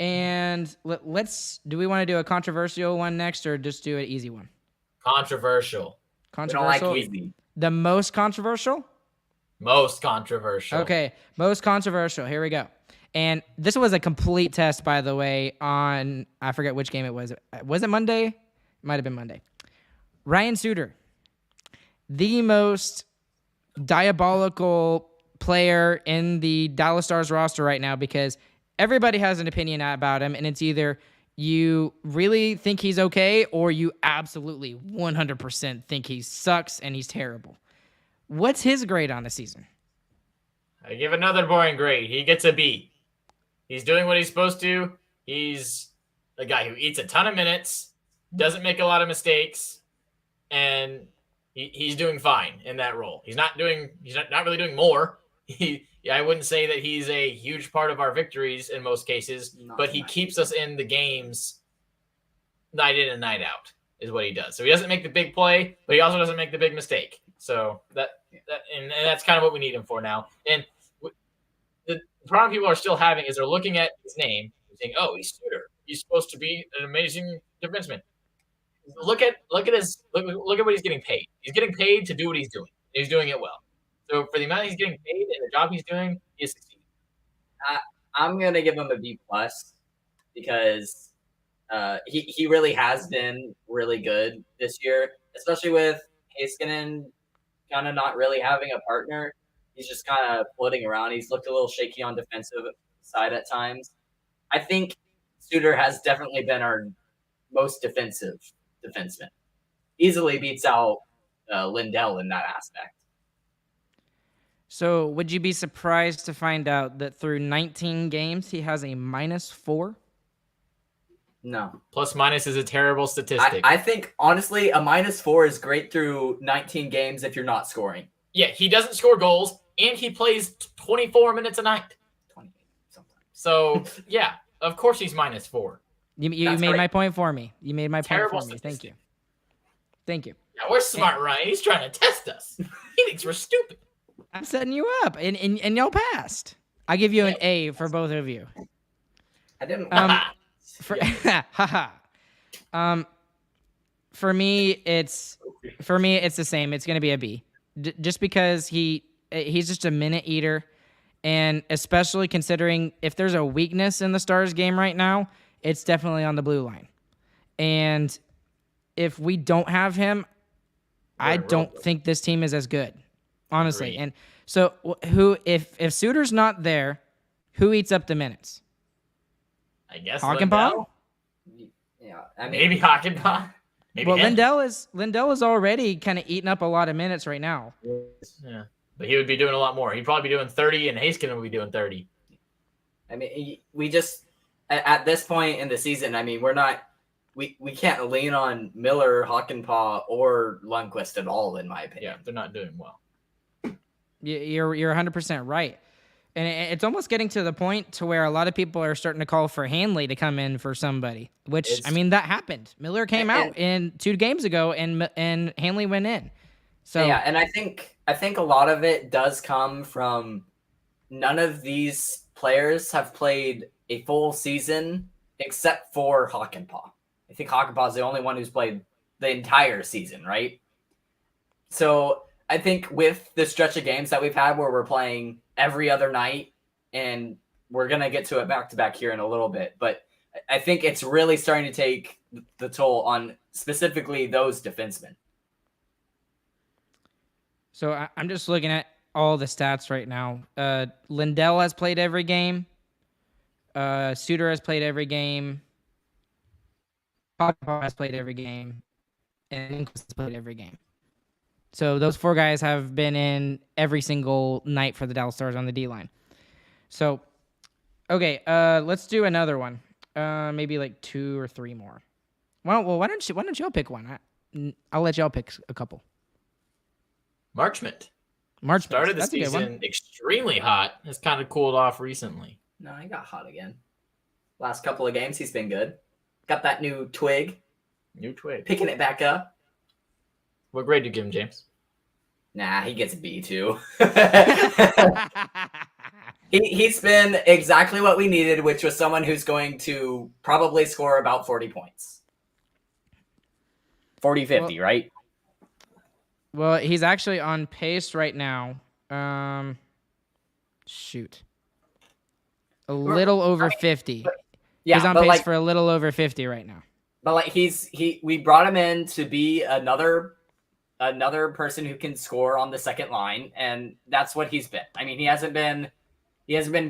And do we want to do a controversial one next, or just do an easy one? Controversial. We don't like easy. The most controversial? Most controversial. Okay, most controversial. Here we go. And this was a complete test, by the way, on, I forget which game it was. Was it Monday? It might have been Monday. Ryan Suter, the most diabolical player in the Dallas Stars roster right now, because everybody has an opinion about him, and it's either you really think he's okay or you absolutely 100% think he sucks and he's terrible. What's his grade on the season? I give another boring grade. He gets a B. He's doing what he's supposed to. He's a guy who eats a ton of minutes, doesn't make a lot of mistakes, and he's doing fine in that role. He's not really doing more. I wouldn't say that he's a huge part of our victories in most cases, but he keeps us in the games night in and night out is what he does. So he doesn't make the big play, but he also doesn't make the big mistake. So and that's kind of what we need him for now. And the problem people are still having is they're looking at his name and saying, "Oh, he's Suter. He's supposed to be an amazing defenseman." Look at what he's getting paid. He's getting paid to do what he's doing. He's doing it well. So for the amount he's getting paid and the job he's doing, he is succeeding. I'm gonna give him a B+ because he really has been really good this year, especially with Heiskanen kind of not really having a partner. He's just kind of floating around. He's looked a little shaky on defensive side at times. I think Suter has definitely been our most defensive defenseman. Easily beats out Lindell in that aspect. So would you be surprised to find out that through 19 games, he has a -4? No. Plus minus is a terrible statistic. I think, honestly, a -4 is great through 19 games if you're not scoring. Yeah, he doesn't score goals, and he plays 24 minutes a night. 20 sometimes. So, yeah, of course he's -4. You made my point for me. You made my point for me. Thank you. Thank you. Yeah, we're smart, Ryan. He's trying to test us. He thinks we're stupid. I'm setting you up, and y'all passed. I give you an A for both of you. I didn't. For me, it's the same. It's gonna be a B, just because he's just a minute eater, and especially considering if there's a weakness in the Stars game right now, it's definitely on the blue line, and if we don't have him, I don't think this team is as good, honestly. Agreed. And so, if Suter's not there, who eats up the minutes? I guess Hakanpää? Yeah, I mean, maybe Hakanpää. Maybe Well, him. Lindell is already kind of eating up a lot of minutes right now. Yeah, but he would be doing a lot more. He'd probably be doing 30, and Heiskanen would be doing 30. I mean, we just at this point in the season, I mean, we can't lean on Miller, Hakanpää, or Lundqvist at all, in my opinion. Yeah, they're not doing well. You're 100% right. And it's almost getting to the point to where a lot of people are starting to call for Hanley to come in for somebody, which, I mean, that happened. Miller came out in 2 games ago, and Hanley went in. So yeah, and I think a lot of it does come from none of these players have played a full season except for Hakanpää. I think Hakanpää is the only one who's played the entire season, right? So I think with the stretch of games that we've had where we're playing every other night, and we're going to get to it back-to-back here in a little bit, but I think it's really starting to take the toll on specifically those defensemen. So I'm just looking at all the stats right now. Lindell has played every game. Suter has played every game. Hakanpää has played every game. And Lindqvist has played every game. So those 4 guys have been in every single night for the Dallas Stars on the D-line. So, okay, let's do another one. Maybe like 2 or 3 more. Well, why don't y'all pick one? I'll let y'all pick a couple. Marchment. Started the season extremely hot. Has kind of cooled off recently. No, he got hot again. Last couple of games, he's been good. Got that new twig. Picking it back up. What grade do you give him, James? Nah, he gets a B too. He's been exactly what we needed, which was someone who's going to probably score about 40 points. 40, 50, right? Well, he's actually on pace right now. A little over 50. Yeah, he's on pace for a little over 50 right now. But like we brought him in to be another person who can score on the second line, and that's what he's been. I mean, he hasn't been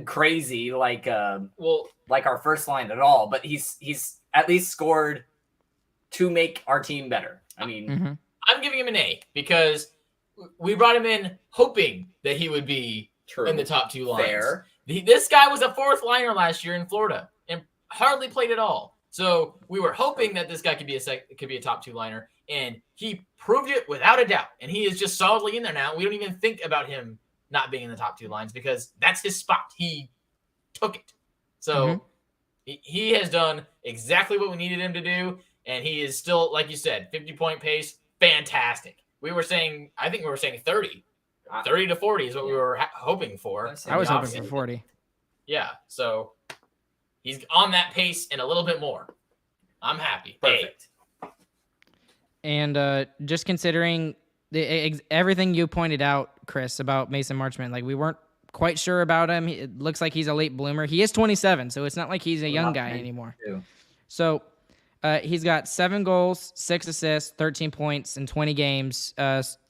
crazy like our first line at all, but he's at least scored to make our team better. I mean, I'm giving him an A because we brought him in hoping that he would be in the top 2 lines. Fair. This guy was a 4th liner last year in Florida and hardly played at all. So we were hoping that this guy could be a top 2 liner, and he proved it without a doubt. And he is just solidly in there now. We don't even think about him not being in the top 2 lines because that's his spot. He took it. So he has done exactly what we needed him to do, and he is still, like you said, 50-point pace, fantastic. I think we were saying 30. 30 to 40 is what we were hoping for. I was hoping for 40. Yeah, so he's on that pace and a little bit more. I'm happy. Perfect. And just considering everything you pointed out, Chris, about Mason Marchment, like we weren't quite sure about him. It looks like he's a late bloomer. He is 27, so it's not like he's a young guy anymore. So he's got 7 goals, 6 assists, 13 points in 20 games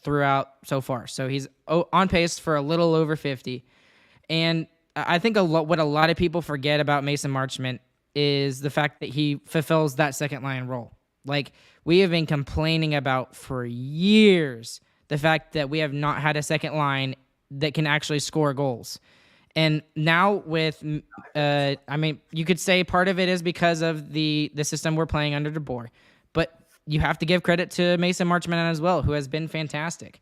throughout so far. So he's on pace for a little over 50. And I think what a lot of people forget about Mason Marchment is the fact that he fulfills that second line role. Like we have been complaining about for years the fact that we have not had a second line that can actually score goals. And now with, I mean, you could say part of it is because of the system we're playing under DeBoer, but you have to give credit to Mason Marchment as well, who has been fantastic.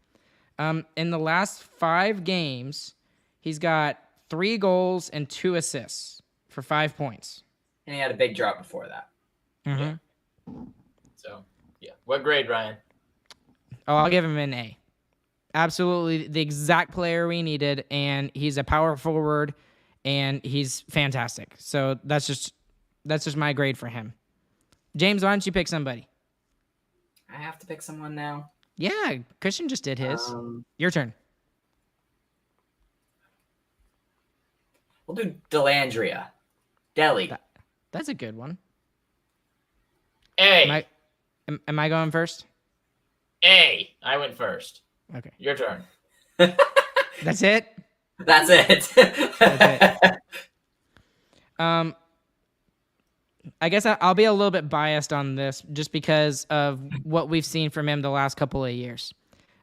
In the last 5 games, he's got 3 goals and 2 assists for 5 points. And he had a big drop before that. Mm-hmm. So, yeah. What grade, Ryan? Oh, I'll give him an A. Absolutely the exact player we needed, and he's a power forward, and he's fantastic. So that's just my grade for him. James, why don't you pick somebody? I have to pick someone now. Yeah, Christian just did his. Your turn. We'll do Delandria. Delhi. That's a good one. A. Am I going first? A. I went first. Okay. Your turn. That's it? That's it. That's it. I guess I'll be a little bit biased on this just because of what we've seen from him the last couple of years.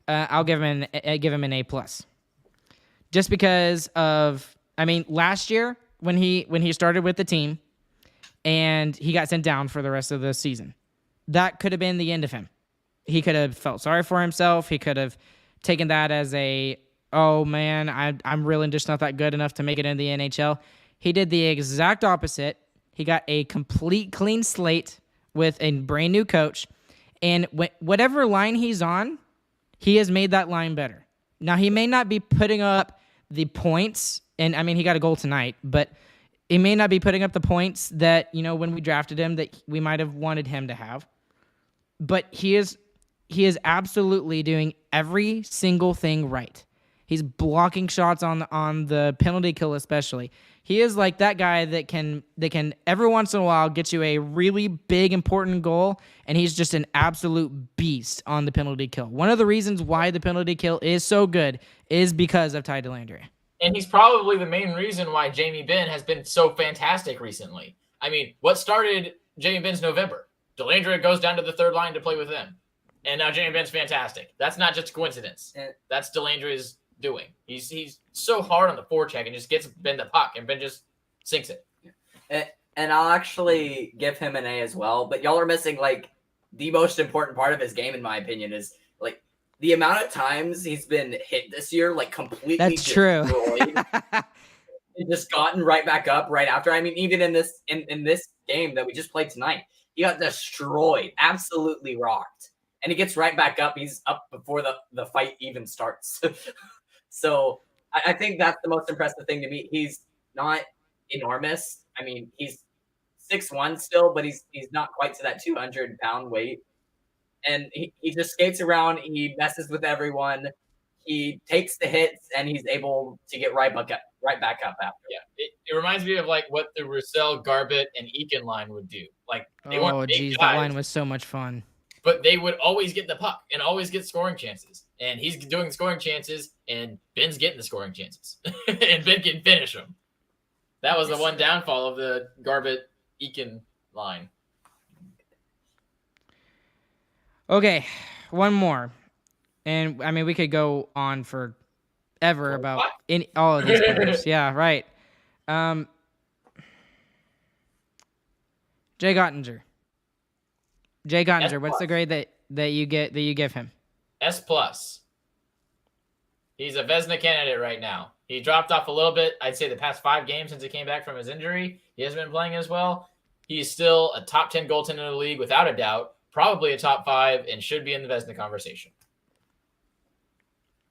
I'll give him an A+. Just because of, I mean, last year when he started with the team and he got sent down for the rest of the season, that could have been the end of him. He could have felt sorry for himself. He could have taken that as a oh man, I'm really just not that good enough to make it in the NHL. He did the exact opposite. He got a complete clean slate with a brand new coach, and whatever line he's on, he has made that line better. Now, he may not be putting up the points, and I mean, he got a goal tonight, but he may not be putting up the points that, when we drafted him, that we might have wanted him to have. But he is absolutely doing every single thing right. He's blocking shots on the penalty kill, especially. He is like that guy that can every once in a while get you a really big important goal, and he's just an absolute beast on the penalty kill. One of the reasons why the penalty kill is so good is because of Ty Dellandrea. And he's probably the main reason why Jamie Benn has been so fantastic recently. I mean, what started Jamie Benn's November? Dellandrea goes down to the third line to play with them. And now Jamie Benn's fantastic. That's not just a coincidence. That's Dellandrea's doing. He's so hard on the forecheck and just gets Ben the puck, and Ben just sinks it. And I'll actually give him an A as well. But y'all are missing like the most important part of his game, in my opinion, is like the amount of times he's been hit this year, like completely. That's true. And just gotten right back up right after. I mean, even in this game that we just played tonight, he got destroyed, absolutely rocked. And he gets right back up. He's up before the fight even starts. So I think that's the most impressive thing to me. He's not enormous. I mean, he's 6'1" still, but he's not quite to that 200-pound weight. And he just skates around. He messes with everyone. He takes the hits, and he's able to get right back up after. Yeah, it reminds me of like what the Roussel, Garbett, and Eakin line would do. Like they weren't big guys, that line was so much fun. But they would always get the puck and always get scoring chances. And he's doing scoring chances, and Ben's getting the scoring chances. And Ben can finish them. That was the one downfall of the Garbett-Eakin line. Okay, one more. And, I mean, we could go on forever about all of these players. Yeah, right. Jay Gottinger. What's the grade that you give him? S+. He's a Vezina candidate right now. He dropped off a little bit. I'd say the past 5 games since he came back from his injury, he hasn't been playing as well. He's still a top 10 goaltender in the league without a doubt, probably a top 5, and should be in the Vezina conversation.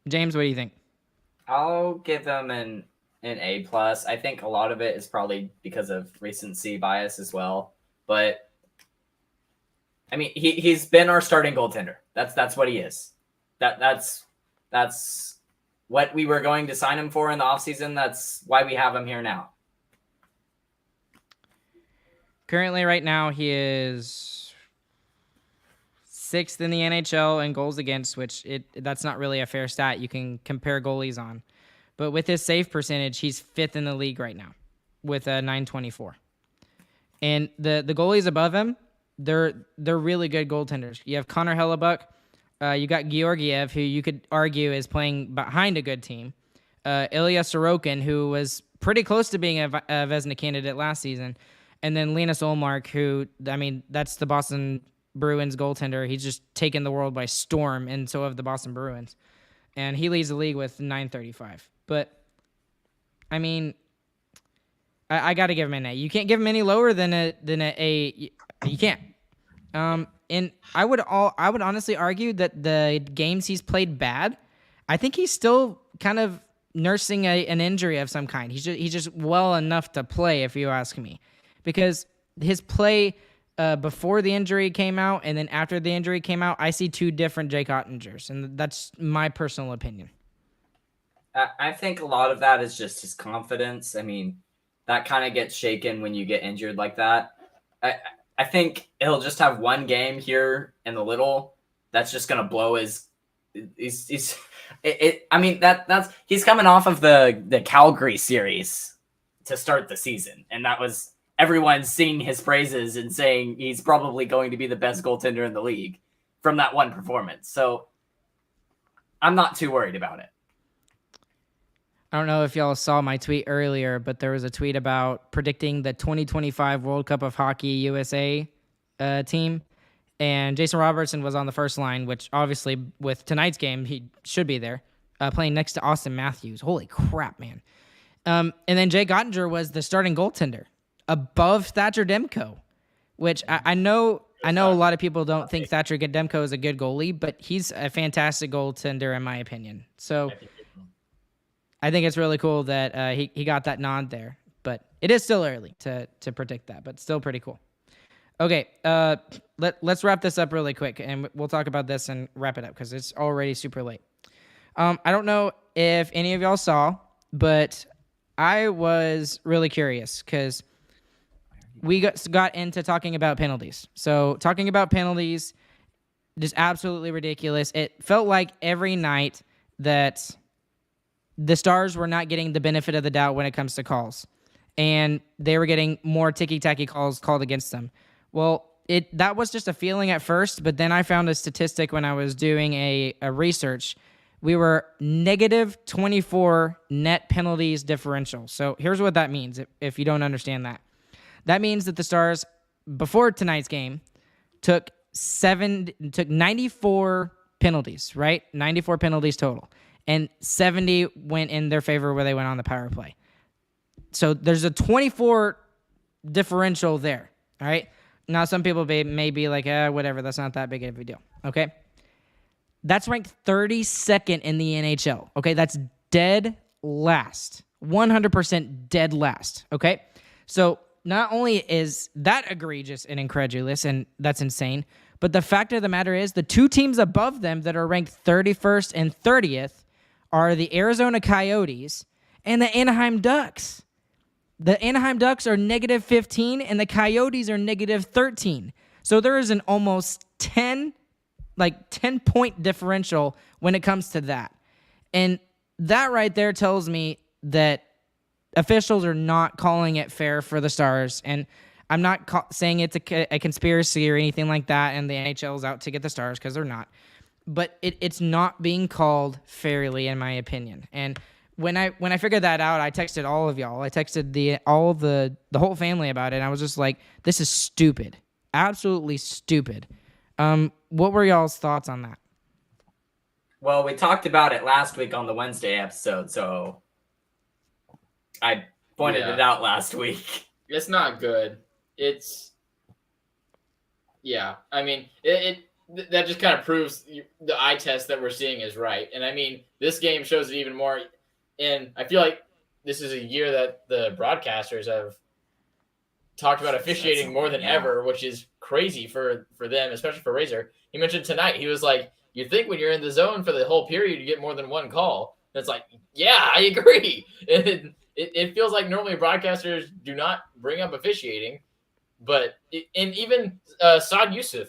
James, what do you think? I'll give him an A+. I think a lot of it is probably because of recency bias as well. But I mean, he's been our starting goaltender. That's what he is. That's what we were going to sign him for in the offseason. That's why we have him here now. Currently, right now, he is 6th in the NHL in goals against, which that's not really a fair stat you can compare goalies on. But with his save percentage, he's 5th in the league right now with a .924. And the goalies above him, they're really good goaltenders. You have Connor Hellebuck. You got Georgiev, who you could argue is playing behind a good team. Ilya Sorokin, who was pretty close to being a Vezina candidate last season. And then Linus Ullmark, who, I mean, that's the Boston Bruins goaltender. He's just taken the world by storm, and so have the Boston Bruins. And he leads the league with .935. But, I mean, I got to give him an A. You can't give him any lower than a A. You can't. And I would honestly argue that the games he's played bad, I think he's still kind of nursing an injury of some kind. He's just well enough to play, if you ask me, because his play before the injury came out and then after the injury came out, I see 2 different Jake Ottingers, and that's my personal opinion. I think a lot of that is just his confidence. I mean, that kind of gets shaken when you get injured like that. I think he'll just have one game here in the little that's just gonna blow his. I mean that's he's coming off of the Calgary series to start the season, and that was everyone singing his praises and saying he's probably going to be the best goaltender in the league from that one performance. So I'm not too worried about it. I don't know if y'all saw my tweet earlier, but there was a tweet about predicting the 2025 World Cup of Hockey USA team. And Jason Robertson was on the first line, which obviously with tonight's game, he should be there. playing next to Austin Matthews. Holy crap, man. And then Jake Ottinger was the starting goaltender above Thatcher Demko, which I know a lot of people don't think Thatcher Demko is a good goalie, but he's a fantastic goaltender in my opinion. So I think it's really cool that he got that nod there, but it is still early to predict that, but still pretty cool. Okay, let's wrap this up really quick, and we'll talk about this and wrap it up because it's already super late. I don't know if any of y'all saw, but I was really curious because we got into talking about penalties. So talking about penalties, just absolutely ridiculous. It felt like every night that the Stars were not getting the benefit of the doubt when it comes to calls, and they were getting more ticky-tacky calls called against them. Well, that was just a feeling at first, but then I found a statistic when I was doing a research. We were negative 24 net penalties differential. So here's what that means if you don't understand that. That means that the Stars, before tonight's game, took 94 penalties, right? 94 penalties total. And 70 went in their favor where they went on the power play. So there's a 24 differential there, all right? Now, some people may be like, whatever, that's not that big of a deal, okay? That's ranked 32nd in the NHL, okay? That's dead last, 100% dead last, okay? So not only is that egregious and incredulous, and that's insane, but the fact of the matter is the two teams above them that are ranked 31st and 30th are the Arizona Coyotes and the Anaheim Ducks. The Anaheim Ducks are negative 15, and the Coyotes are negative 13. So there is an almost 10-point differential when it comes to that. And that right there tells me that officials are not calling it fair for the Stars. And I'm not saying it's a conspiracy or anything like that, and the NHL is out to get the Stars, because they're not. But it's not being called fairly, in my opinion. And when I figured that out, I texted all of y'all. I texted the whole family about it. And I was just like, this is stupid. Absolutely stupid. What were y'all's thoughts on that? Well, we talked about it last week on the Wednesday episode, so I pointed it out last week. It's not good. I mean, that just kind of proves the eye test that we're seeing is right. And I mean, this game shows it even more. And I feel like this is a year that the broadcasters have talked about officiating more than ever, which is crazy for them, especially for Razor. He mentioned tonight, he was like, you think when you're in the zone for the whole period, you get more than one call. And it's like, yeah, I agree. And it feels like normally broadcasters do not bring up officiating, and even Saad Youssef,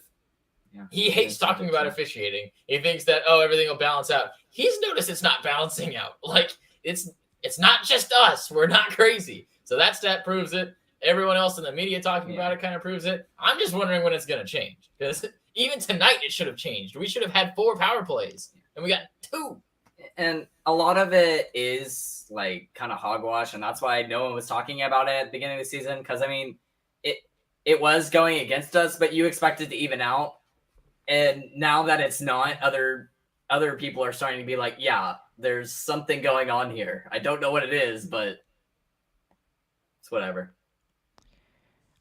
he hates talking about officiating. He thinks that, everything will balance out. He's noticed it's not balancing out. Like, it's not just us. We're not crazy. So that stat proves it. Everyone else in the media talking about it kind of proves it. I'm just wondering when it's going to change, because even tonight it should have changed. We should have had 4 power plays, and we got 2. And a lot of it is like kind of hogwash, and that's why no one was talking about it at the beginning of the season. Because I mean, it was going against us, but you expected to even out. And now that it's not, other people are starting to be like, yeah, there's something going on here. I don't know what it is, but it's whatever.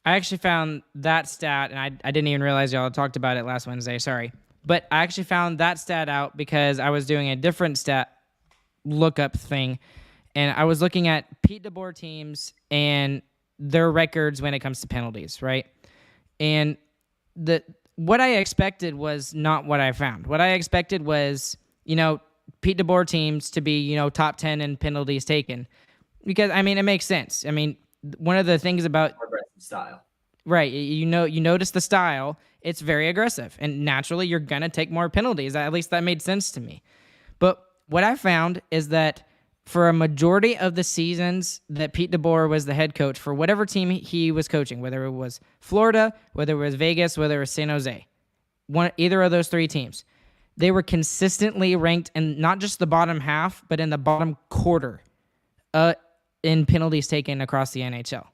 I actually found that stat, and I didn't even realize y'all talked about it last Wednesday. Sorry. But I actually found that stat out because I was doing a different stat lookup thing, and I was looking at Pete DeBoer teams and their records when it comes to penalties, right? And what I expected was not what I found. What I expected was, Pete DeBoer teams to be, top 10 in penalties taken. Because, I mean, it makes sense. I mean, one of the things about style, right? You notice the style. It's very aggressive, and naturally, you're gonna take more penalties. At least that made sense to me. But what I found is that for a majority of the seasons that Pete DeBoer was the head coach for whatever team he was coaching, whether it was Florida, whether it was Vegas, whether it was San Jose, either of those 3 teams, they were consistently ranked in not just the bottom half, but in the bottom quarter in penalties taken across the NHL.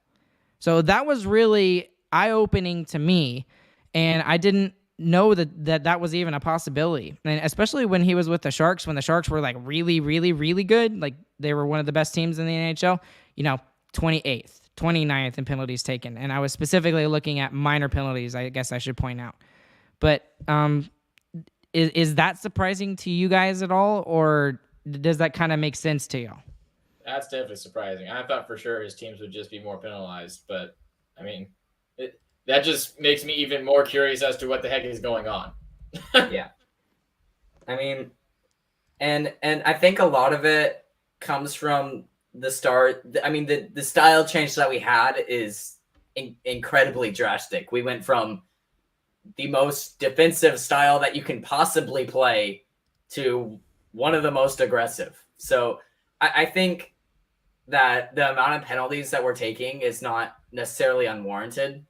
So that was really eye-opening to me, and I didn't know that was even a possibility. And especially when he was with the Sharks, when the Sharks were like really, really, really good, like they were one of the best teams in the NHL, 28th, 29th in penalties taken. And I was specifically looking at minor penalties, I guess I should point out. But is that surprising to you guys at all, or does that kind of make sense to y'all? That's definitely surprising. I thought for sure his teams would just be more penalized, but I mean, that just makes me even more curious as to what the heck is going on. Yeah. I mean, and I think a lot of it comes from the start. I mean, the style change that we had is incredibly drastic. We went from the most defensive style that you can possibly play to one of the most aggressive. So I think that the amount of penalties that we're taking is not necessarily unwarranted.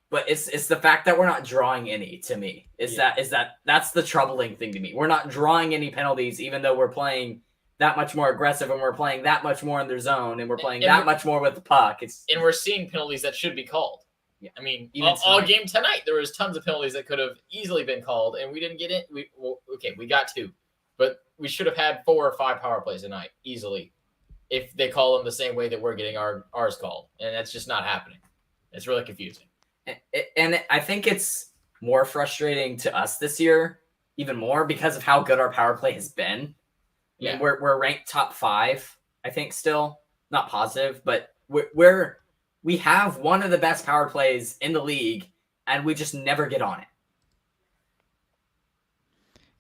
But it's the fact that we're not drawing any, to me. That's the troubling thing to me. We're not drawing any penalties, even though we're playing that much more aggressive and we're playing that much more in their zone and we're playing much more with the puck. And we're seeing penalties that should be called. Yeah. I mean, all game tonight, there was tons of penalties that could have easily been called, and we didn't get it. We got 2. But we should have had 4 or 5 power plays tonight, easily, if they call them the same way that we're getting ours called. And that's just not happening. It's really confusing. And I think it's more frustrating to us this year, even more because of how good our power play has been. I mean, we're ranked top 5, I think, still. Not positive, but we have one of the best power plays in the league, and we just never get on it.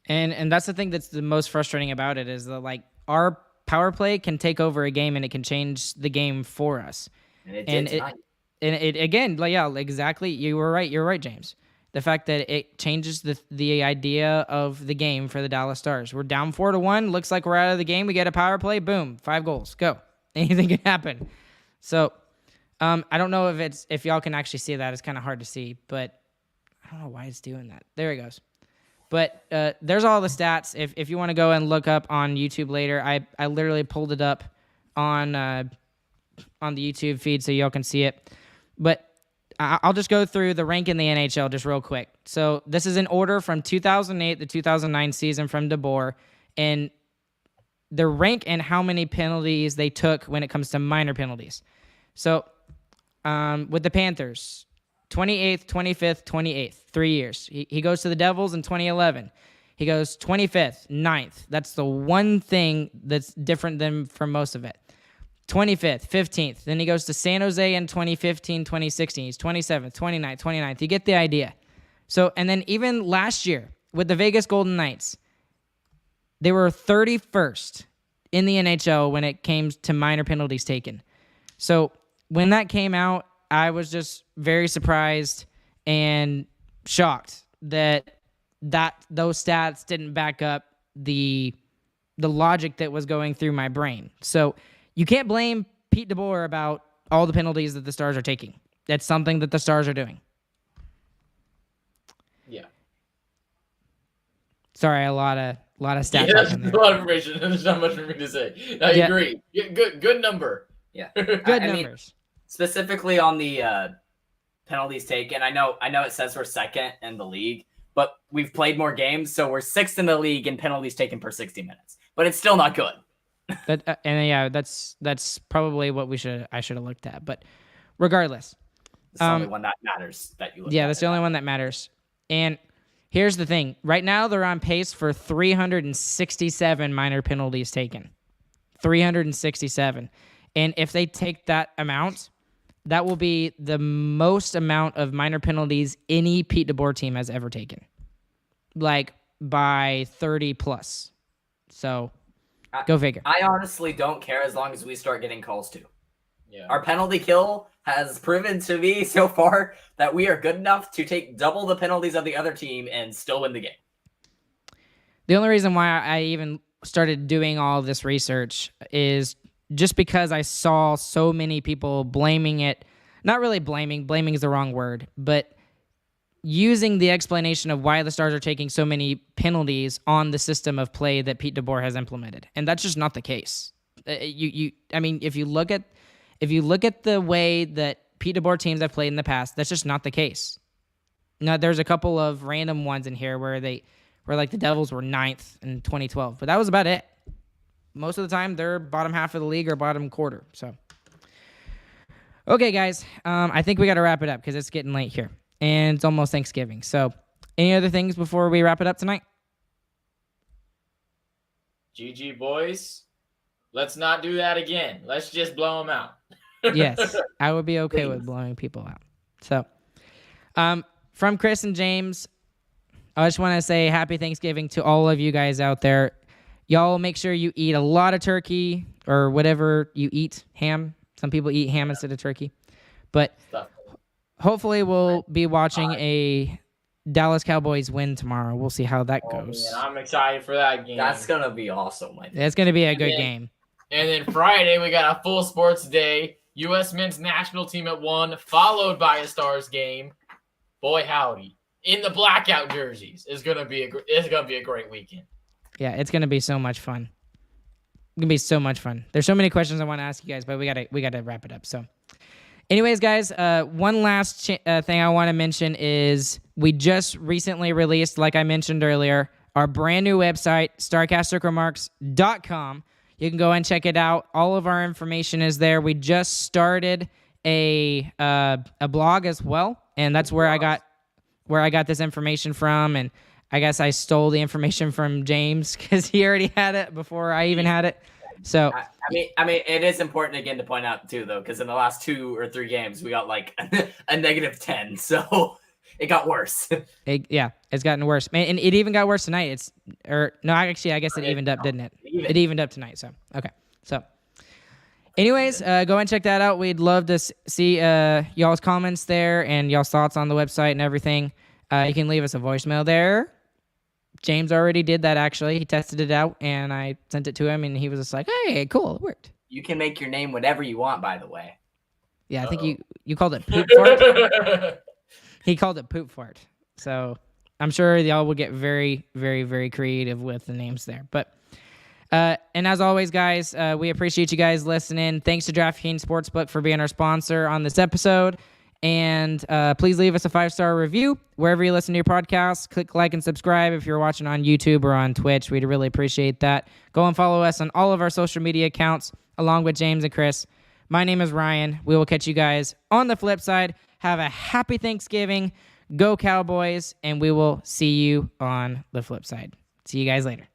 And that's the thing that's the most frustrating about it, is that like our power play can take over a game and it can change the game for us. And it did tonight. And it again, like, yeah, exactly. You were right. You're right, James. The fact that it changes the idea of the game for the Dallas Stars. We're down 4-1. Looks like we're out of the game. We get a power play. Boom, 5 goals. Go. Anything can happen. So, I don't know if y'all can actually see that. It's kind of hard to see, but I don't know why it's doing that. There it goes. But there's all the stats. If you want to go and look up on YouTube later, I literally pulled it up on the YouTube feed so y'all can see it. But I'll just go through the rank in the NHL just real quick. So this is in order from 2008 to 2009 season from DeBoer, and the rank and how many penalties they took when it comes to minor penalties. So with the Panthers, 28th, 25th, 28th, 3 years. He goes to the Devils in 2011. He goes 25th, 9th. That's the one thing that's different than from most of it. 25th, 15th. Then he goes to San Jose in 2015, 2016. He's 27th, 29th, 29th. You get the idea. So, and then even last year with the Vegas Golden Knights, they were 31st in the NHL when it came to minor penalties taken. So when that came out, I was just very surprised and shocked that those stats didn't back up the logic that was going through my brain. So you can't blame Pete DeBoer about all the penalties that the Stars are taking. That's something that the Stars are doing. Yeah. Sorry, a lot of stats. Yeah, that's a lot of information. There's not much for me to say. I agree. Good number. Yeah. Good numbers. Mean, specifically on the penalties taken, I know it says we're second in the league, but we've played more games, so we're 6th in the league in penalties taken per 60 minutes. But it's still not good. That's probably what I should have looked at. But regardless, it's the only one that matters that you look at. Yeah, that's the only one that matters. And here's the thing: right now they're on pace for 367 minor penalties taken. 367, and if they take that amount, that will be the most amount of minor penalties any Pete DeBoer team has ever taken, like by 30 plus. So. Go figure. I honestly don't care as long as we start getting calls too. Yeah. Our penalty kill has proven to me so far that we are good enough to take double the penalties of the other team and still win the game. The only reason why I even started doing all this research is just because I saw so many people blaming it. Not really blaming is the wrong word, but using the explanation of why the Stars are taking so many penalties on the system of play that Pete DeBoer has implemented, and that's just not the case. I mean, if you look at the way that Pete DeBoer teams have played in the past, that's just not the case. Now, there's a couple of random ones in here where like the Devils were 9th in 2012, but that was about it. Most of the time, they're bottom half of the league or bottom quarter. So, okay, guys, I think we got to wrap it up because it's getting late here, and it's almost Thanksgiving. So, any other things before we wrap it up tonight? GG, boys. Let's not do that again. Let's just blow them out. Yes, I would be okay with blowing people out. So, from Chris and James, I just want to say happy Thanksgiving to all of you guys out there. Y'all make sure you eat a lot of turkey or whatever you eat, ham. Some people eat ham instead of turkey. But hopefully we'll be watching a Dallas Cowboys win tomorrow. We'll see how that goes. Man, I'm excited for that game. That's going to be awesome. It's going to be a good game. And then Friday, we got a full sports day. U.S. men's national team at 1, followed by a Stars game. Boy, howdy. In the blackout jerseys. It's going to be a great weekend. Yeah, it's going to be so much fun. It's going to be so much fun. There's so many questions I want to ask you guys, but we got to wrap it up. So, anyways, guys, one last thing I want to mention is we just recently released, like I mentioned earlier, our brand new website, sarcasticremarks.com. You can go and check it out. All of our information is there. We just started a blog as well, and that's where I got this information from, and I guess I stole the information from James because he already had it before I even had it. So I mean, it is important again to point out too, though, because in the last 2 or 3 games we got like a -10, so it got worse. It's gotten worse, man, and it even got worse tonight. I guess it evened up, didn't it? It evened up tonight. So okay, so. Anyways, go and check that out. We'd love to see y'all's comments there and y'all's thoughts on the website and everything. You can leave us a voicemail there. James already did that, actually. He tested it out, and I sent it to him, and he was just like, hey, cool, it worked. You can make your name whatever you want, by the way. Yeah, I think you called it poop fart. He called it poop fart. So I'm sure y'all will get very, very, very creative with the names there. But and as always, guys, we appreciate you guys listening. Thanks to DraftKings Sportsbook for being our sponsor on this episode. And please leave us a 5-star review wherever you listen to your podcasts. Click like and subscribe if you're watching on YouTube or on Twitch. We'd really appreciate that. Go and follow us on all of our social media accounts, along with James and Chris. My name is Ryan. We will catch you guys on the flip side. Have a happy Thanksgiving. Go Cowboys, and we will see you on the flip side. See you guys later.